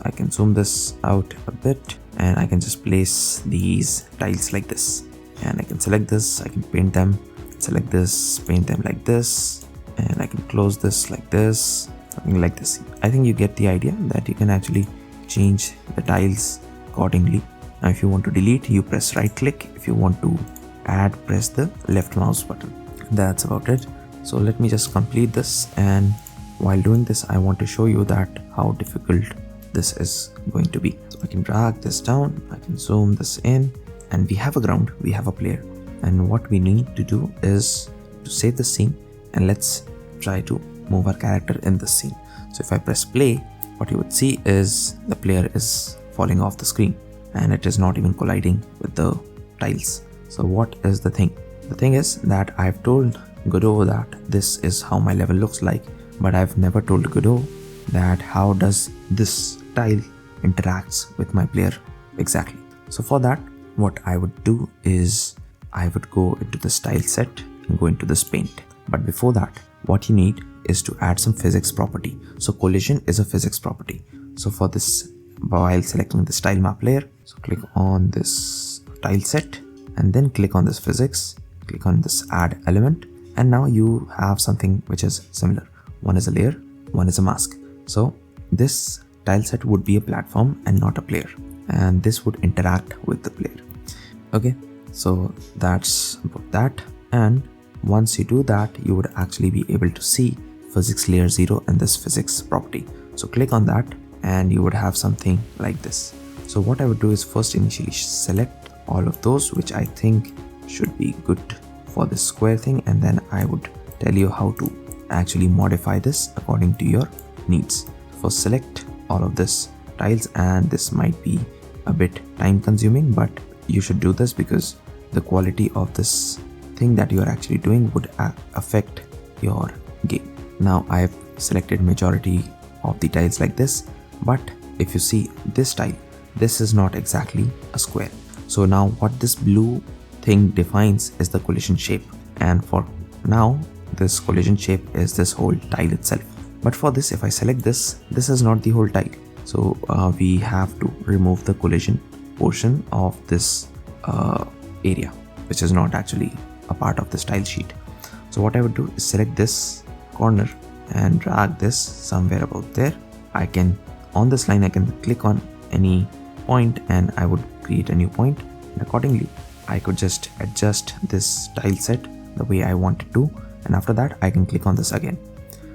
I can zoom this out a bit, and I can just place these tiles like this, and I can select this, I can paint them, select this, paint them like this, and I can close this like this, something like this. I think you get the idea that you can actually change the tiles accordingly. Now if you want to delete, you press right click. If you want to add, press the left mouse button. That's about it. So let me just complete this, and while doing this, I want to show you that how difficult this is going to be. So I can drag this down, I can zoom this in, and we have a ground, we have a player, and what we need to do is to save the scene, and let's try to move our character in this scene. So if I press play, what you would see is the player is falling off the screen, and it is not even colliding with the tiles. So what is the thing? The thing is that I've told Godot that this is how my level looks like, but I've never told Godot that how does this tile interacts with my player exactly. So for that, what I would do is I would go into the style set and go into this paint. But before that, what you need is to add some physics property. So collision is a physics property. So for this, while selecting the style map layer, so click on this tile set and then click on this physics, click on this add element, and now you have something which is similar. One is a layer, one is a mask. So this tile set would be a platform and not a player, and this would interact with the player. Okay, so that's about that. And once you do that, you would actually be able to see physics layer 0 and this physics property. So click on that and you would have something like this. So what I would do is first initially select all of those which I think should be good for this square thing, and then I would tell you how to actually modify this according to your needs. First select all of this tiles, and this might be a bit time consuming, but you should do this because the quality of this thing that you are actually doing would affect your game. Now I have selected majority of the tiles like this, but if you see this tile, this is not exactly a square. So now what this blue thing defines is the collision shape, and for now this collision shape is this whole tile itself. But for this, if I select this, this is not the whole tile. So we have to remove the collision portion of this area, which is not actually a part of this tile sheet. So what I would do is select this corner and drag this somewhere about there. I can, on this line, I can click on any point and I would create a new point, and accordingly I could just adjust this tile set the way I wanted to, and after that I can click on this again.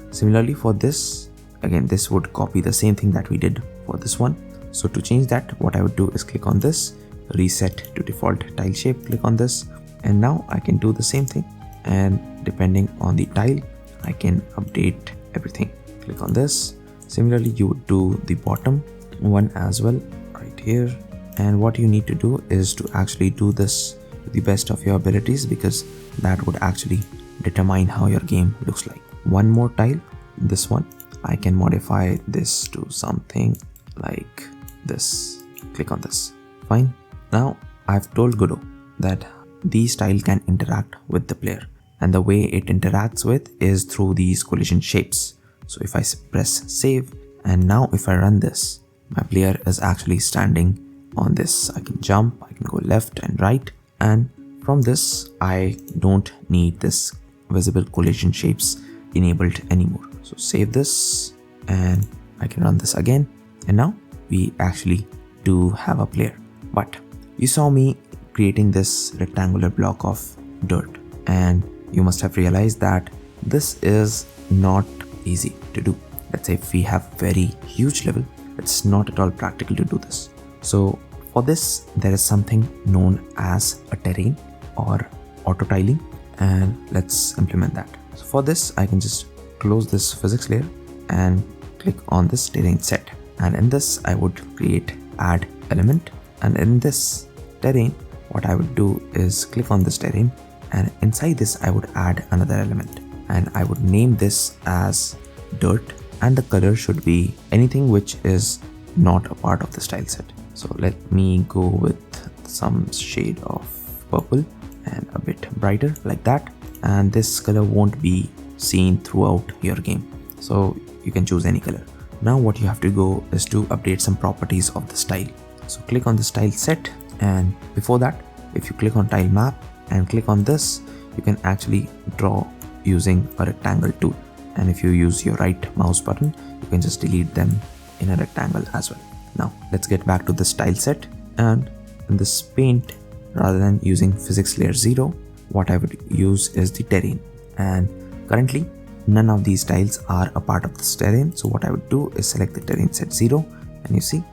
Similarly for this, again this would copy the same thing that we did for this one. So to change that, what I would do is click on this, reset to default tile shape, click on this, And now I can do the same thing, and depending on the tile I can update everything. Click on this. Similarly, you would do the bottom one as well right here. And what you need to do is to actually do this to the best of your abilities, because that would actually determine how your game looks like. One more tile, this one, I can modify this to something like this. Click on this. Fine. Now I've told Godot that these tiles can interact with the player, and the way it interacts with is through these collision shapes. So if I press save, and now if I run this, my player is actually standing on this. I can jump, I can go left and right, and from this I don't need this visible collision shapes enabled anymore. So save this, and I can run this again, and now we actually do have a player. But you saw me creating this rectangular block of dirt, and you must have realized that this is not easy to do. Let's say if we have very huge level, it's not at all practical to do this. So for this, there is something known as a terrain or autotiling, and let's implement that. So for this, I can just close this physics layer and click on this terrain set. And in this, I would create add element, and in this terrain, what I would do is click on this terrain, and inside this I would add another element, and I would name this as dirt, and the color should be anything which is not a part of the style set. So let me go with some shade of purple and a bit brighter like that, and this color won't be seen throughout your game, so you can choose any color. Now what you have to go is to update some properties of the style. So click on the style set, and before that, if you click on Tilemap and click on this, you can actually draw using a rectangle tool, and if you use your right mouse button, you can just delete them in a rectangle as well. Now let's get back to the style set, and in this paint, rather than using physics layer 0, what I would use is the terrain, and currently none of these tiles are a part of this terrain. So what I would do is select the terrain set 0, and you see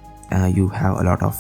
you have a lot of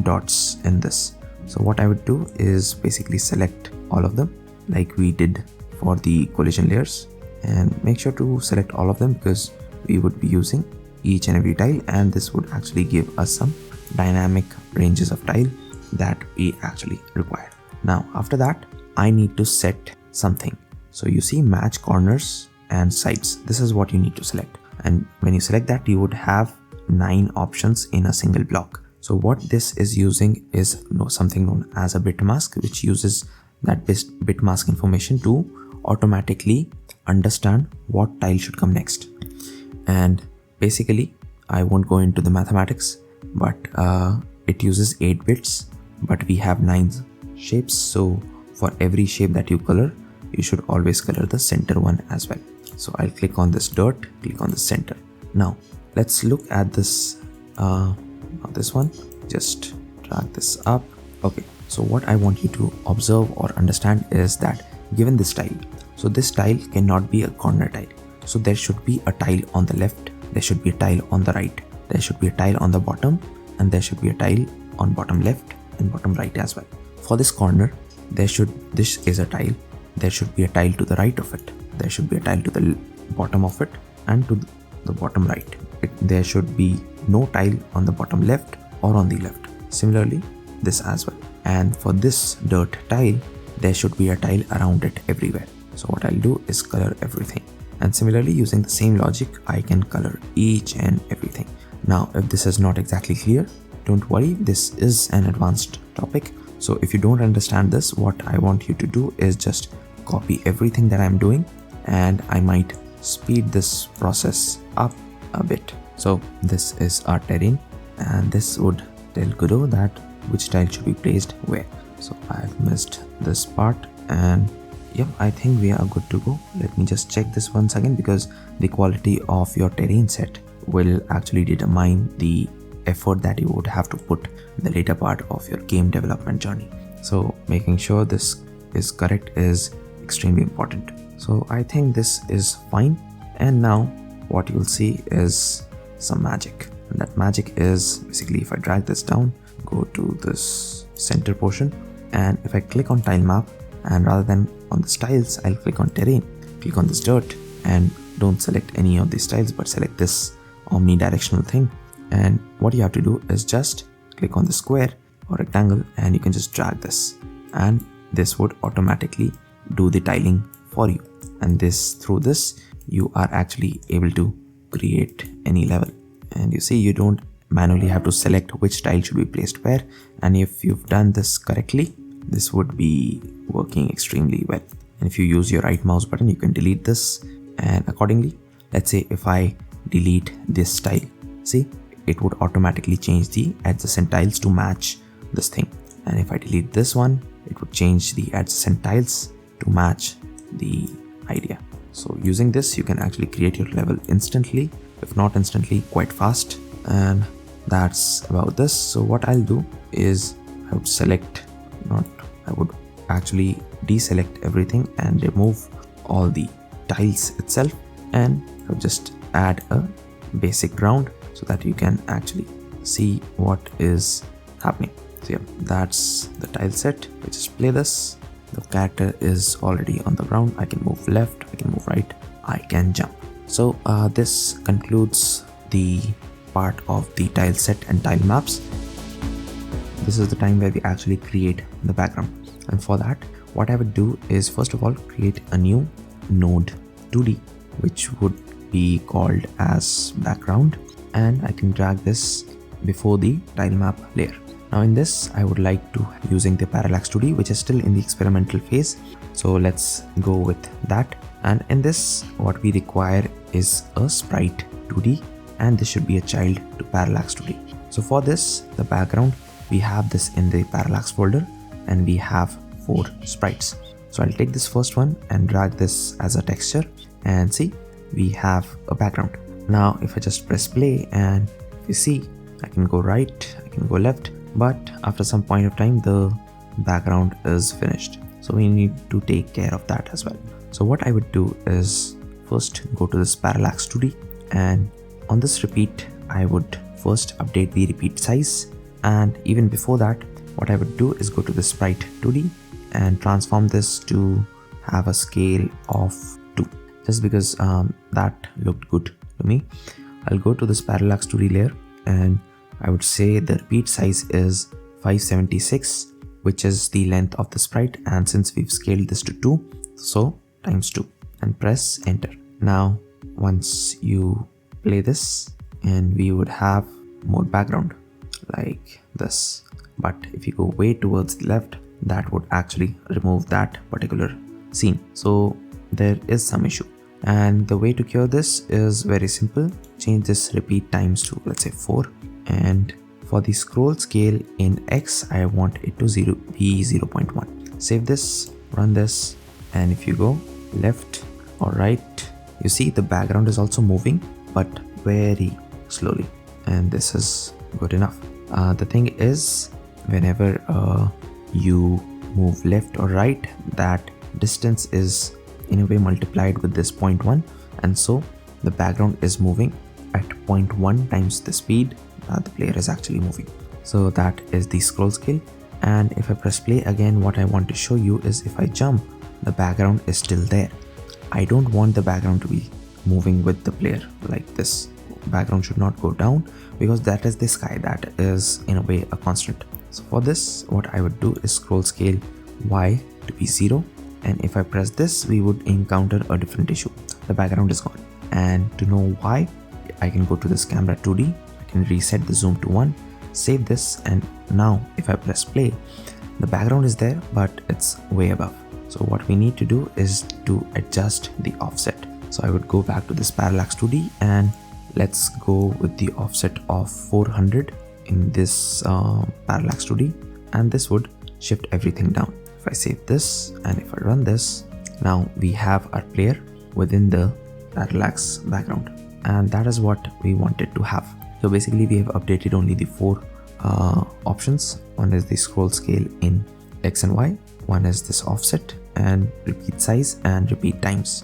dots in this. So what I would do is basically select all of them like we did for the collision layers, and make sure to select all of them because we would be using each and every tile, and this would actually give us some dynamic ranges of tile that we actually require. Now after that, I need to set something. So you see match corners and sides. This is what you need to select, and when you select that, you would have 9 options in a single block. So what this is using is something known as a bitmask, which uses that bitmask information to automatically understand what tile should come next. And basically, I won't go into the mathematics, but it uses 8 bits, but we have 9 shapes. So for every shape that you color, you should always color the center one as well. So I'll click on this dirt, click on the center. Now let's look at this this one. Just drag this up. Okay, so what I want you to observe or understand is that given this tile, so this tile cannot be a corner tile. So there should be a tile on the left, there should be a tile on the right, there should be a tile on the bottom, and there should be a tile on bottom left and bottom right as well. For this corner, this is a tile, there should be a tile to the right of it, there should be a tile to the bottom of it, and to the bottom right. There should be no tile on the bottom left or on the left. Similarly, this as well. And for this dirt tile, there should be a tile around it everywhere. So what I'll do is color everything. And similarly, using the same logic, I can color each and everything. Now, if this is not exactly clear, don't worry, this is an advanced topic. So if you don't understand this, what I want you to do is just copy everything that I'm doing, and I might speed this process up a bit. So this is our terrain, and this would tell Godot that which tile should be placed where. So I've missed this part, and yep, I think we are good to go. Let me just check this once again, because the quality of your terrain set will actually determine the effort that you would have to put in the later part of your game development journey. So making sure this is correct is extremely important. So I think this is fine, and now what you'll see is some magic, and that magic is basically if I drag this down, go to this center portion, And if I click on Tilemap, and rather than on the styles, I'll click on terrain, click on this dirt, and don't select any of these styles, but select this omnidirectional thing. And what you have to do is just click on the square or rectangle, and you can just drag this, and this would automatically do the tiling for you. And through this you are actually able to create any level. And you see, you don't manually have to select which tile should be placed where, and if you've done this correctly, this would be working extremely well. And if you use your right mouse button, you can delete this, and accordingly, let's say if I delete this tile, see, it would automatically change the adjacent tiles to match this thing. And if I delete this one, it would change the adjacent tiles to match the idea. So using this, you can actually create your level instantly, if not instantly, quite fast. And that's about this. So what I'll do is I would actually deselect everything and remove all the tiles itself, and I'll just add a basic ground so that you can actually see what is happening. So yeah, that's the tile set. I just play this. The character is already on the ground. I can move left, I can move right, I can jump. So this concludes the part of the Tileset and Tilemaps. This is the time where we actually create the background. And for that, what I would do is first of all create a new node 2D, which would be called as background, and I can drag this before the tilemap layer. Now in this, I would like to using the Parallax 2D, which is still in the experimental phase. So let's go with that. And in this, what we require is a sprite 2D, and this should be a child to Parallax 2D. So for this, the background, we have this in the Parallax folder, and we have 4 sprites. So I'll take this first one and drag this as a texture, and see, we have a background. Now if I just press play, and you see, I can go right, I can go left, but after some point of time the background is finished. So we need to take care of that as well. So what I would do is first go to this Parallax 2D, and on this repeat I would first update the repeat size, and even before that, what I would do is go to the sprite 2D and transform this to have a scale of 2, just because that looked good to me. I'll go to this Parallax 2D layer, and I would say the repeat size is 576, which is the length of the sprite, and since we've scaled this to 2, so times 2, and press enter. Now once you play this, and we would have more background like this, but if you go way towards the left, that would actually remove that particular scene. So there is some issue, and the way to cure this is very simple. Change this repeat times to, let's say, 4, and for the scroll scale in X, I want it to be 0.1. Save this, run this, and if you go left or right, you see the background is also moving, but very slowly, and this is good enough. The thing is, whenever you move left or right, that distance is in a way multiplied with this 0.1, and so the background is moving at 0.1 times the speed the player is actually moving. So that is the scroll scale. And if I press play again, what I want to show you is if I jump, the background is still there. I don't want the background to be moving with the player like this. Background should not go down, because that is the sky, that is in a way a constant. So for this, what I would do is scroll scale Y to be 0, and if I press this, we would encounter a different issue. The background is gone, and to know why, I can go to this camera 2D, I can reset the zoom to 1, save this, and now if I press play, the background is there, but it's way above. So what we need to do is to adjust the offset. So I would go back to this Parallax 2D, and let's go with the offset of 400 in this Parallax 2D, and this would shift everything down. If I save this and if I run this, now we have our player within the Parallax background, and that is what we wanted to have. So basically we have updated only the 4 options. One is the scroll scale in X and Y, one is this offset, and repeat size and repeat times.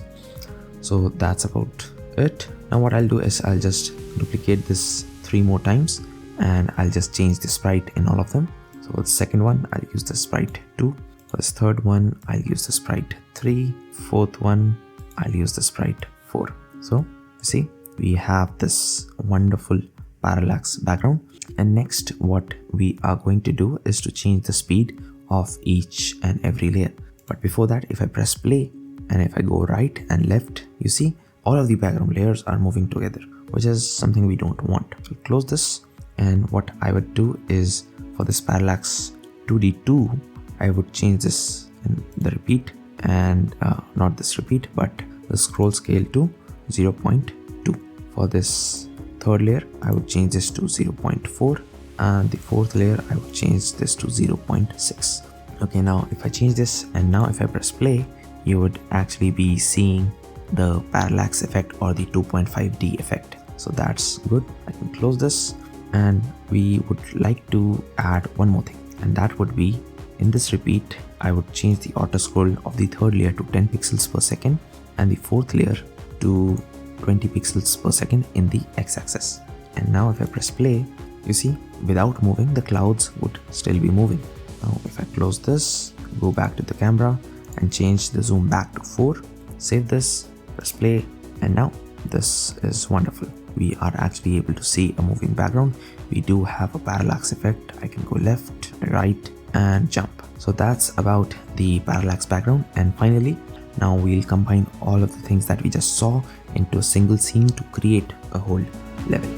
So that's about it. Now what I'll do is I'll just duplicate this 3 more times, and I'll just change the sprite in all of them. So So for the second one, I'll use the sprite 2. For this third one, I'll use the sprite 3. Fourth one, I'll use the sprite 4. So you see, we have this wonderful parallax background. And next, what we are going to do is to change the speed of each and every layer. But before that, if I press play and if I go right and left, you see all of the background layers are moving together, which is something we don't want. I'll close this, and what I would do is for this parallax 2D2, I would change this in the repeat and not this repeat, but the scroll scale to 0.2. For this third layer, I would change this to 0.4, and the fourth layer, I would change this to 0.6. Okay, now if I change this and now if I press play, you would actually be seeing the parallax effect or the 2.5D effect. So that's good. I can close this, and we would like to add one more thing, and that would be in this repeat, I would change the auto scroll of the third layer to 10 pixels per second and the fourth layer to 20 pixels per second in the x-axis. And now if I press play, you see without moving, the clouds would still be moving. Now if I close this, go back to the camera and change the zoom back to 4, save this, press play, and now this is wonderful. We are actually able to see a moving background. We do have a parallax effect. I can go left, right, and jump. So that's about the parallax background. And finally, now we'll combine all of the things that we just saw into a single scene to create a whole level.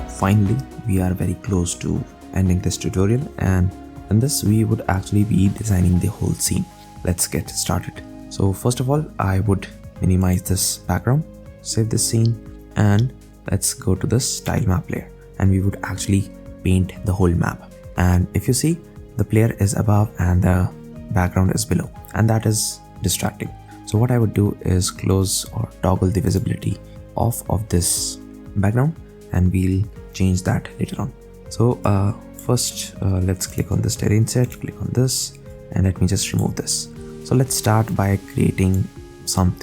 Finally, we are very close to ending this tutorial, and in this we would actually be designing the whole scene. Let's get started. So first of all, I would minimize this background, save this scene, and let's go to this tilemap layer, and we would actually paint the whole map. And if you see, the player is above and the background is below, and that is distracting. So what I would do is close or toggle the visibility off of this background, and we'll change that later on. So first let's click on this terrain set, click on this, and let me just remove this. So let's start by creating some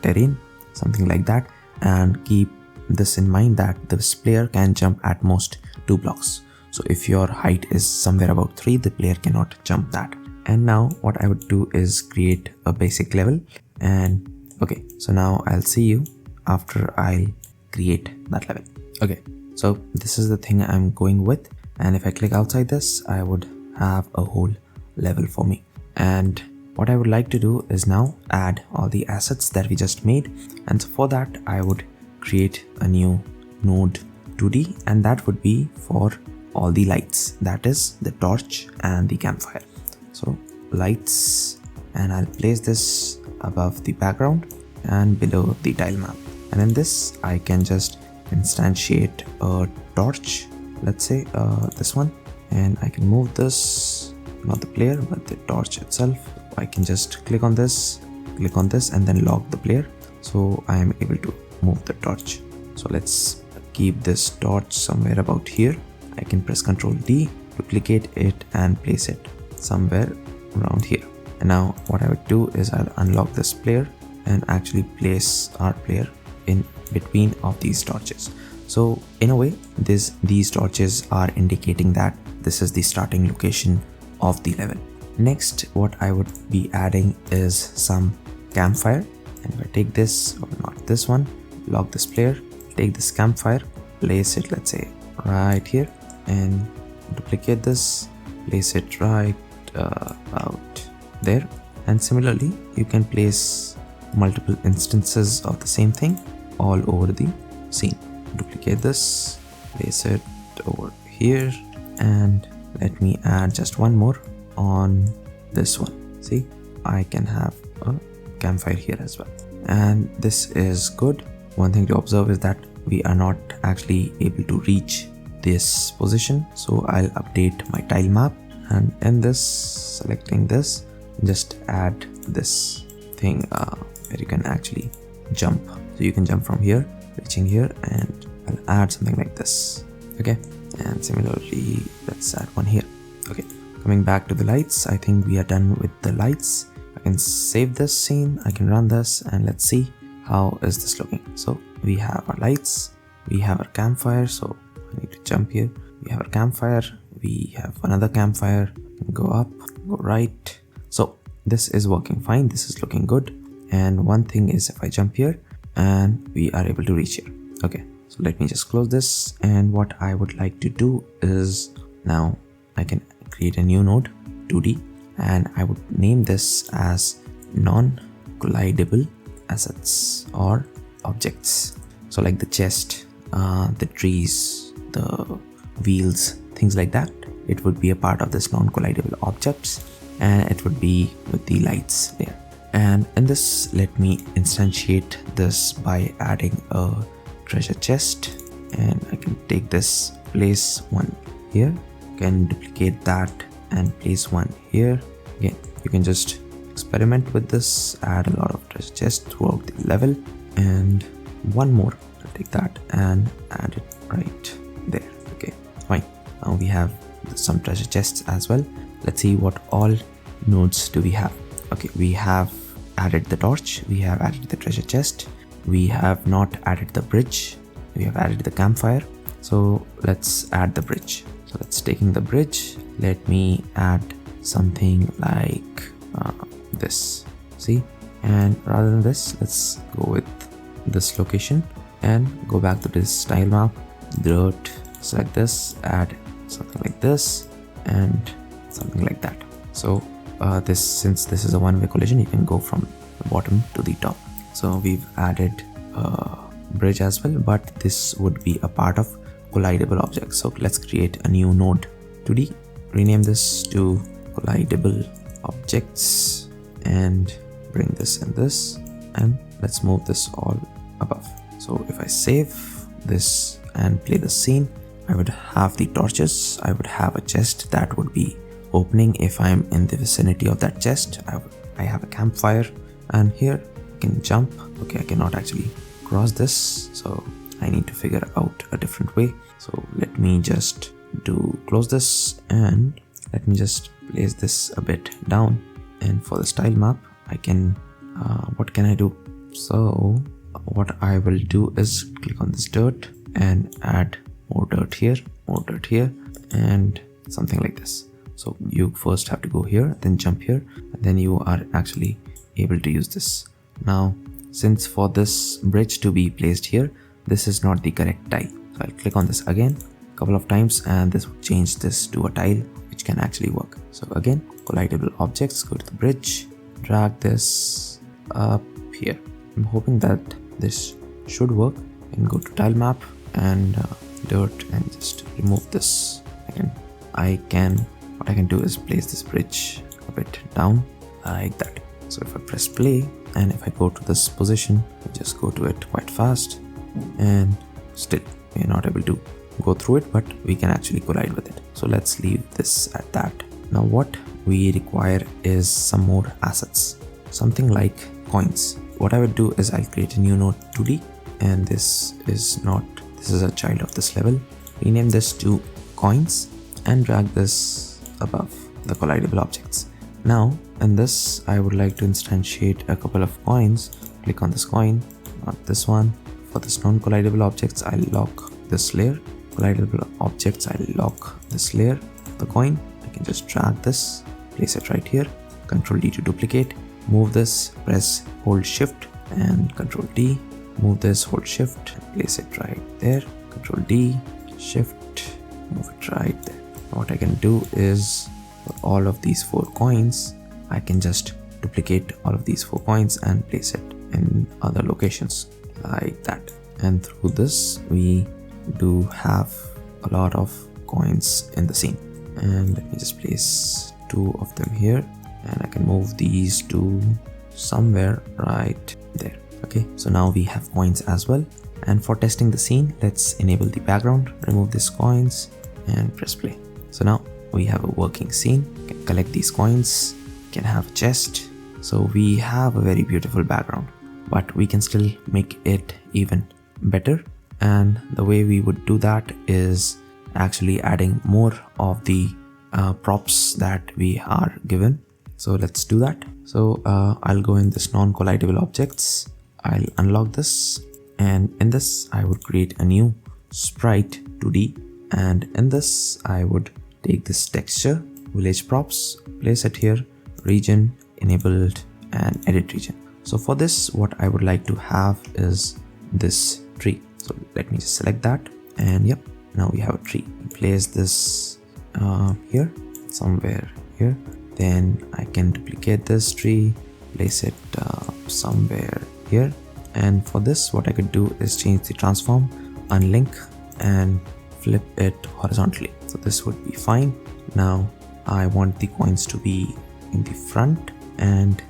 terrain, something like that, and keep this in mind that this player can jump at most 2 blocks. So if your height is somewhere about 3, the player cannot jump that. And now what I would do is create a basic level, and okay, so now I'll see you after I'll create that level. Okay, so this is the thing I'm going with, and if I click outside this, I would have a whole level for me. And what I would like to do is now add all the assets that we just made, and so for that I would create a new node 2D, and that would be for all the lights, that is the torch and the campfire. So lights, and I'll place this above the background and below the tile map. And in this I can just instantiate a torch, let's say this one, and I can move this, not the player but the torch itself. I can just click on this and then lock the player, so I am able to move the torch. So let's keep this torch somewhere about here. I can press Ctrl D, duplicate it and place it somewhere around here. And now what I would do is I'll unlock this player and actually place our player in between of these torches. So in a way, these torches are indicating that this is the starting location of the level. Next, what I would be adding is some campfire, and if I take this, or not this one, lock this player, take this campfire, place it, let's say right here, and duplicate this, place it right out there. And similarly, you can place multiple instances of the same thing all over the scene. Duplicate this, place it over here, and let me add just one more on this one. See, I can have a campfire here as well, and this is good. One thing to observe is that we are not actually able to reach this position, so I'll update my tile map, and in this, selecting this, just add this thing where you can actually jump. So you can jump from here, reaching here, and I'll add something like this. Okay, and similarly, let's add one here. Okay, coming back to the lights, I think we are done with the lights. I can save this scene, I can run this, and let's see how is this looking. So we have our lights, we have our campfire, so I need to jump here. We have our campfire, we have another campfire, go up, go right. So this is working fine, this is looking good. And one thing is, if I jump here and we are able to reach here. Okay, so let me just close this, and what I would like to do is, now I can create a new node 2D, and I would name this as non-collidable assets or objects. So like the chest, the trees, the wheels, things like that, it would be a part of this non-collidable objects, and it would be with the lights there. And in this, let me instantiate this by adding a treasure chest, and I can take this, place one here, can duplicate that and place one here. Again, you can just experiment with this, add a lot of treasure chests throughout the level, and one more. I'll take that and add it right there. Okay, fine. Now we have some treasure chests as well. Let's see what all nodes do we have. Okay, we have added the torch, we have added the treasure chest, we have not added the bridge, we have added the campfire. So let's add the bridge. So let's taking the bridge, let me add something like this, see, and rather than this, let's go with this location and go back to this tile map, dirt, select this, add something like this and something like that. So since this is a one-way collision, you can go from the bottom to the top. So we've added a bridge as well, but this would be a part of collidable objects. So let's create a new node 2D, rename this to collidable objects, and bring this and this, and let's move this all above. So if I save this and play the scene, I would have the torches, I would have a chest that would be opening if I'm in the vicinity of that chest. I have a campfire, and here I can jump. Okay, I cannot actually cross this, so I need to figure out a different way. So let me just close this, and let me just place this a bit down. And for the style map, I can what can I do? So what I will do is click on this dirt and add more dirt here, and something like this. So you first have to go here, then jump here, and then you are actually able to use this. Now, since for this bridge to be placed here, this is not the correct tile. So I'll click on this again a couple of times, and this will change this to a tile which can actually work. So again, collidable objects, go to the bridge, drag this up here. I'm hoping that this should work. And go to tile map and dirt, and just remove this. What I can do is place this bridge a bit down like that. So if I press play and if I go to this position, I just go to it quite fast, and still we are not able to go through it, but we can actually collide with it. So let's leave this at that. Now what we require is some more assets, something like coins. What I would do is I'll create a new node 2D, and this is a child of this level. Rename this to coins and drag this above the collidable objects. Now in this, I would like to instantiate a couple of coins. Click on this coin, not this one. For this non-collidable objects, I'll lock this layer. Collidable objects, I'll lock this layer. The coin, I can just drag this, place it right here. Control D to duplicate. Move this, press hold shift and Control D. Move this, hold shift, place it right there. Control D, shift, move it right there. What I can do is, for all of these 4 coins, I can just duplicate all of these 4 coins and place it in other locations like that. And through this, we do have a lot of coins in the scene. And let me just place 2 of them here, and I can move these to somewhere right there. Okay, so now we have coins as well. And for testing the scene, let's enable the background, remove these coins and press play. So now we have a working scene. We can collect these coins, can have a chest. So we have a very beautiful background, but we can still make it even better. And the way we would do that is actually adding more of the props that we are given. So let's do that. So I'll go in this non-collidable objects. I'll unlock this, and in this I would create a new sprite 2D, and in this I would take this texture, village props, place it here, region, enabled, and edit region. So for this, what I would like to have is this tree. So let me just select that, and yep, now we have a tree. Place this here, somewhere here. Then I can duplicate this tree, place it somewhere here. And for this, what I could do is change the transform, unlink, and flip it horizontally. So this would be fine. Now I want the coins to be in the front, and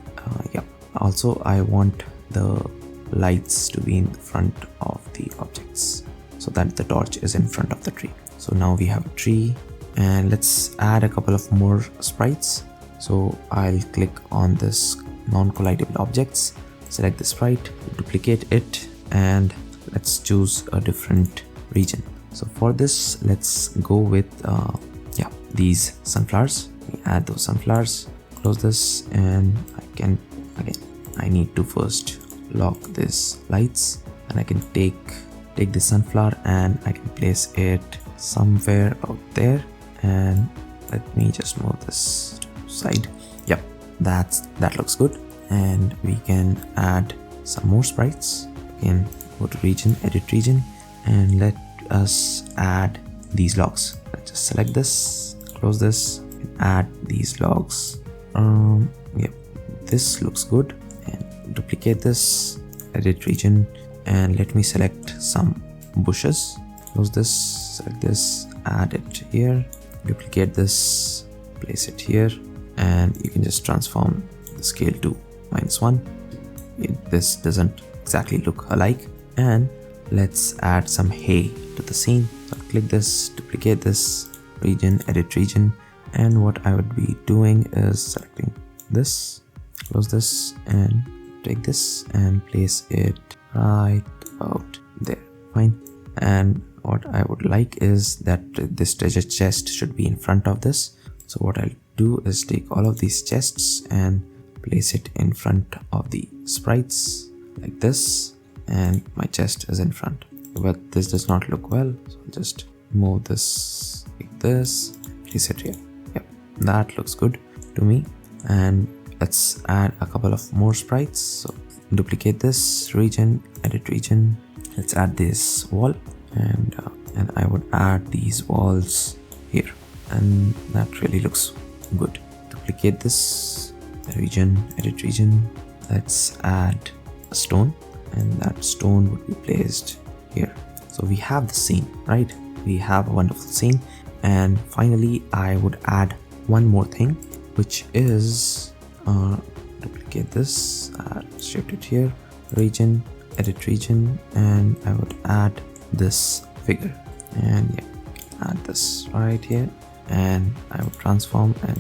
yeah, also I want the lights to be in the front of the objects so that the torch is in front of the tree. So now we have a tree, and let's add a couple of more sprites. So I'll click on this non-collidable objects, select the sprite, duplicate it, and let's choose a different region. So for this, let's go with yeah, these sunflowers. We add those sunflowers, close this, and I need to first lock these lights, and I can take the sunflower and I can place it somewhere out there. And let me just move this to side. Yep, that looks good. And we can add some more sprites. Again, go to region, edit region, and let us add these logs. Let's just select this, close this, and add these logs. Yep, this looks good. And duplicate this, edit region, and let me select some bushes. Close this, select this, add it here, duplicate this, place it here, and you can just transform the scale to -1. This doesn't exactly look alike. And let's add some hay to the scene. So I'll click this, duplicate this, region, edit region, and what I would be doing is selecting this, close this, and take this and place it right about there. Fine. And what I would like is that this treasure chest should be in front of this. So what I'll do is take all of these chests and place it in front of the sprites like this, and my chest is in front. But this does not look well, so I'll just move this like this, place it here. Yep, that looks good to me. And let's add a couple of more sprites. So duplicate this, region, edit region. Let's add this wall, and I would add these walls here, and that really looks good. Duplicate this, region, edit region. Let's add a stone, and that stone would be placed here. So we have the scene, right? We have a wonderful scene. And finally, I would add one more thing, which is duplicate this, shift it here, region, edit region, and I would add this figure, and yeah, add this right here, and I would transform and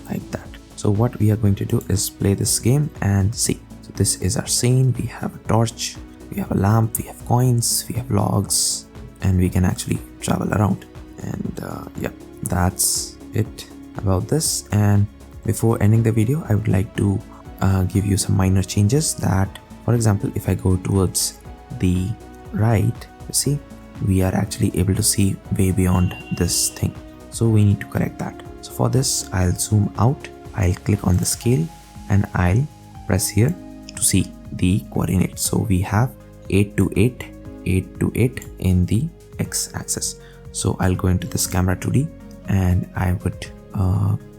like that. So what we are going to do is play this game and see. So this is our scene. We have a torch, we have a lamp, we have coins, we have logs, and we can actually travel around. And yeah, that's it about this. And before ending the video, I would like to give you some minor changes. That, for example, if I go towards the right, you see, we are actually able to see way beyond this thing. So we need to correct that. So for this, I'll zoom out, I'll click on the scale, and I'll press here to see the coordinates. So we have 8 to 8, 8 to 8 in the x-axis. So I'll go into this camera 2D, and I would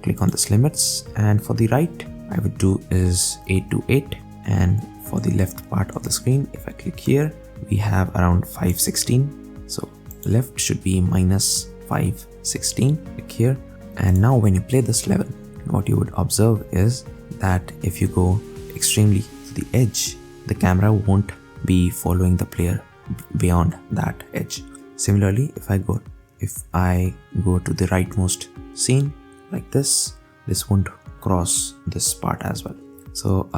click on this limits, and for the right I would do is 8 to 8, and for the left part of the screen, if I click here, we have around 516. So left should be minus 516. Click here, and now when you play this level, what you would observe is that if you go extremely to the edge, the camera won't be following the player beyond that edge. Similarly, if I go to the rightmost scene like this won't cross this part as well. So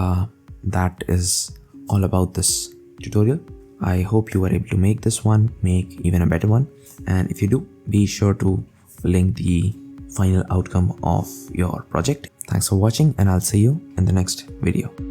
that is all about this tutorial. I hope you were able to make this one, make even a better one. And if you do, be sure to link the final outcome of your project. Thanks for watching, and I'll see you in the next video.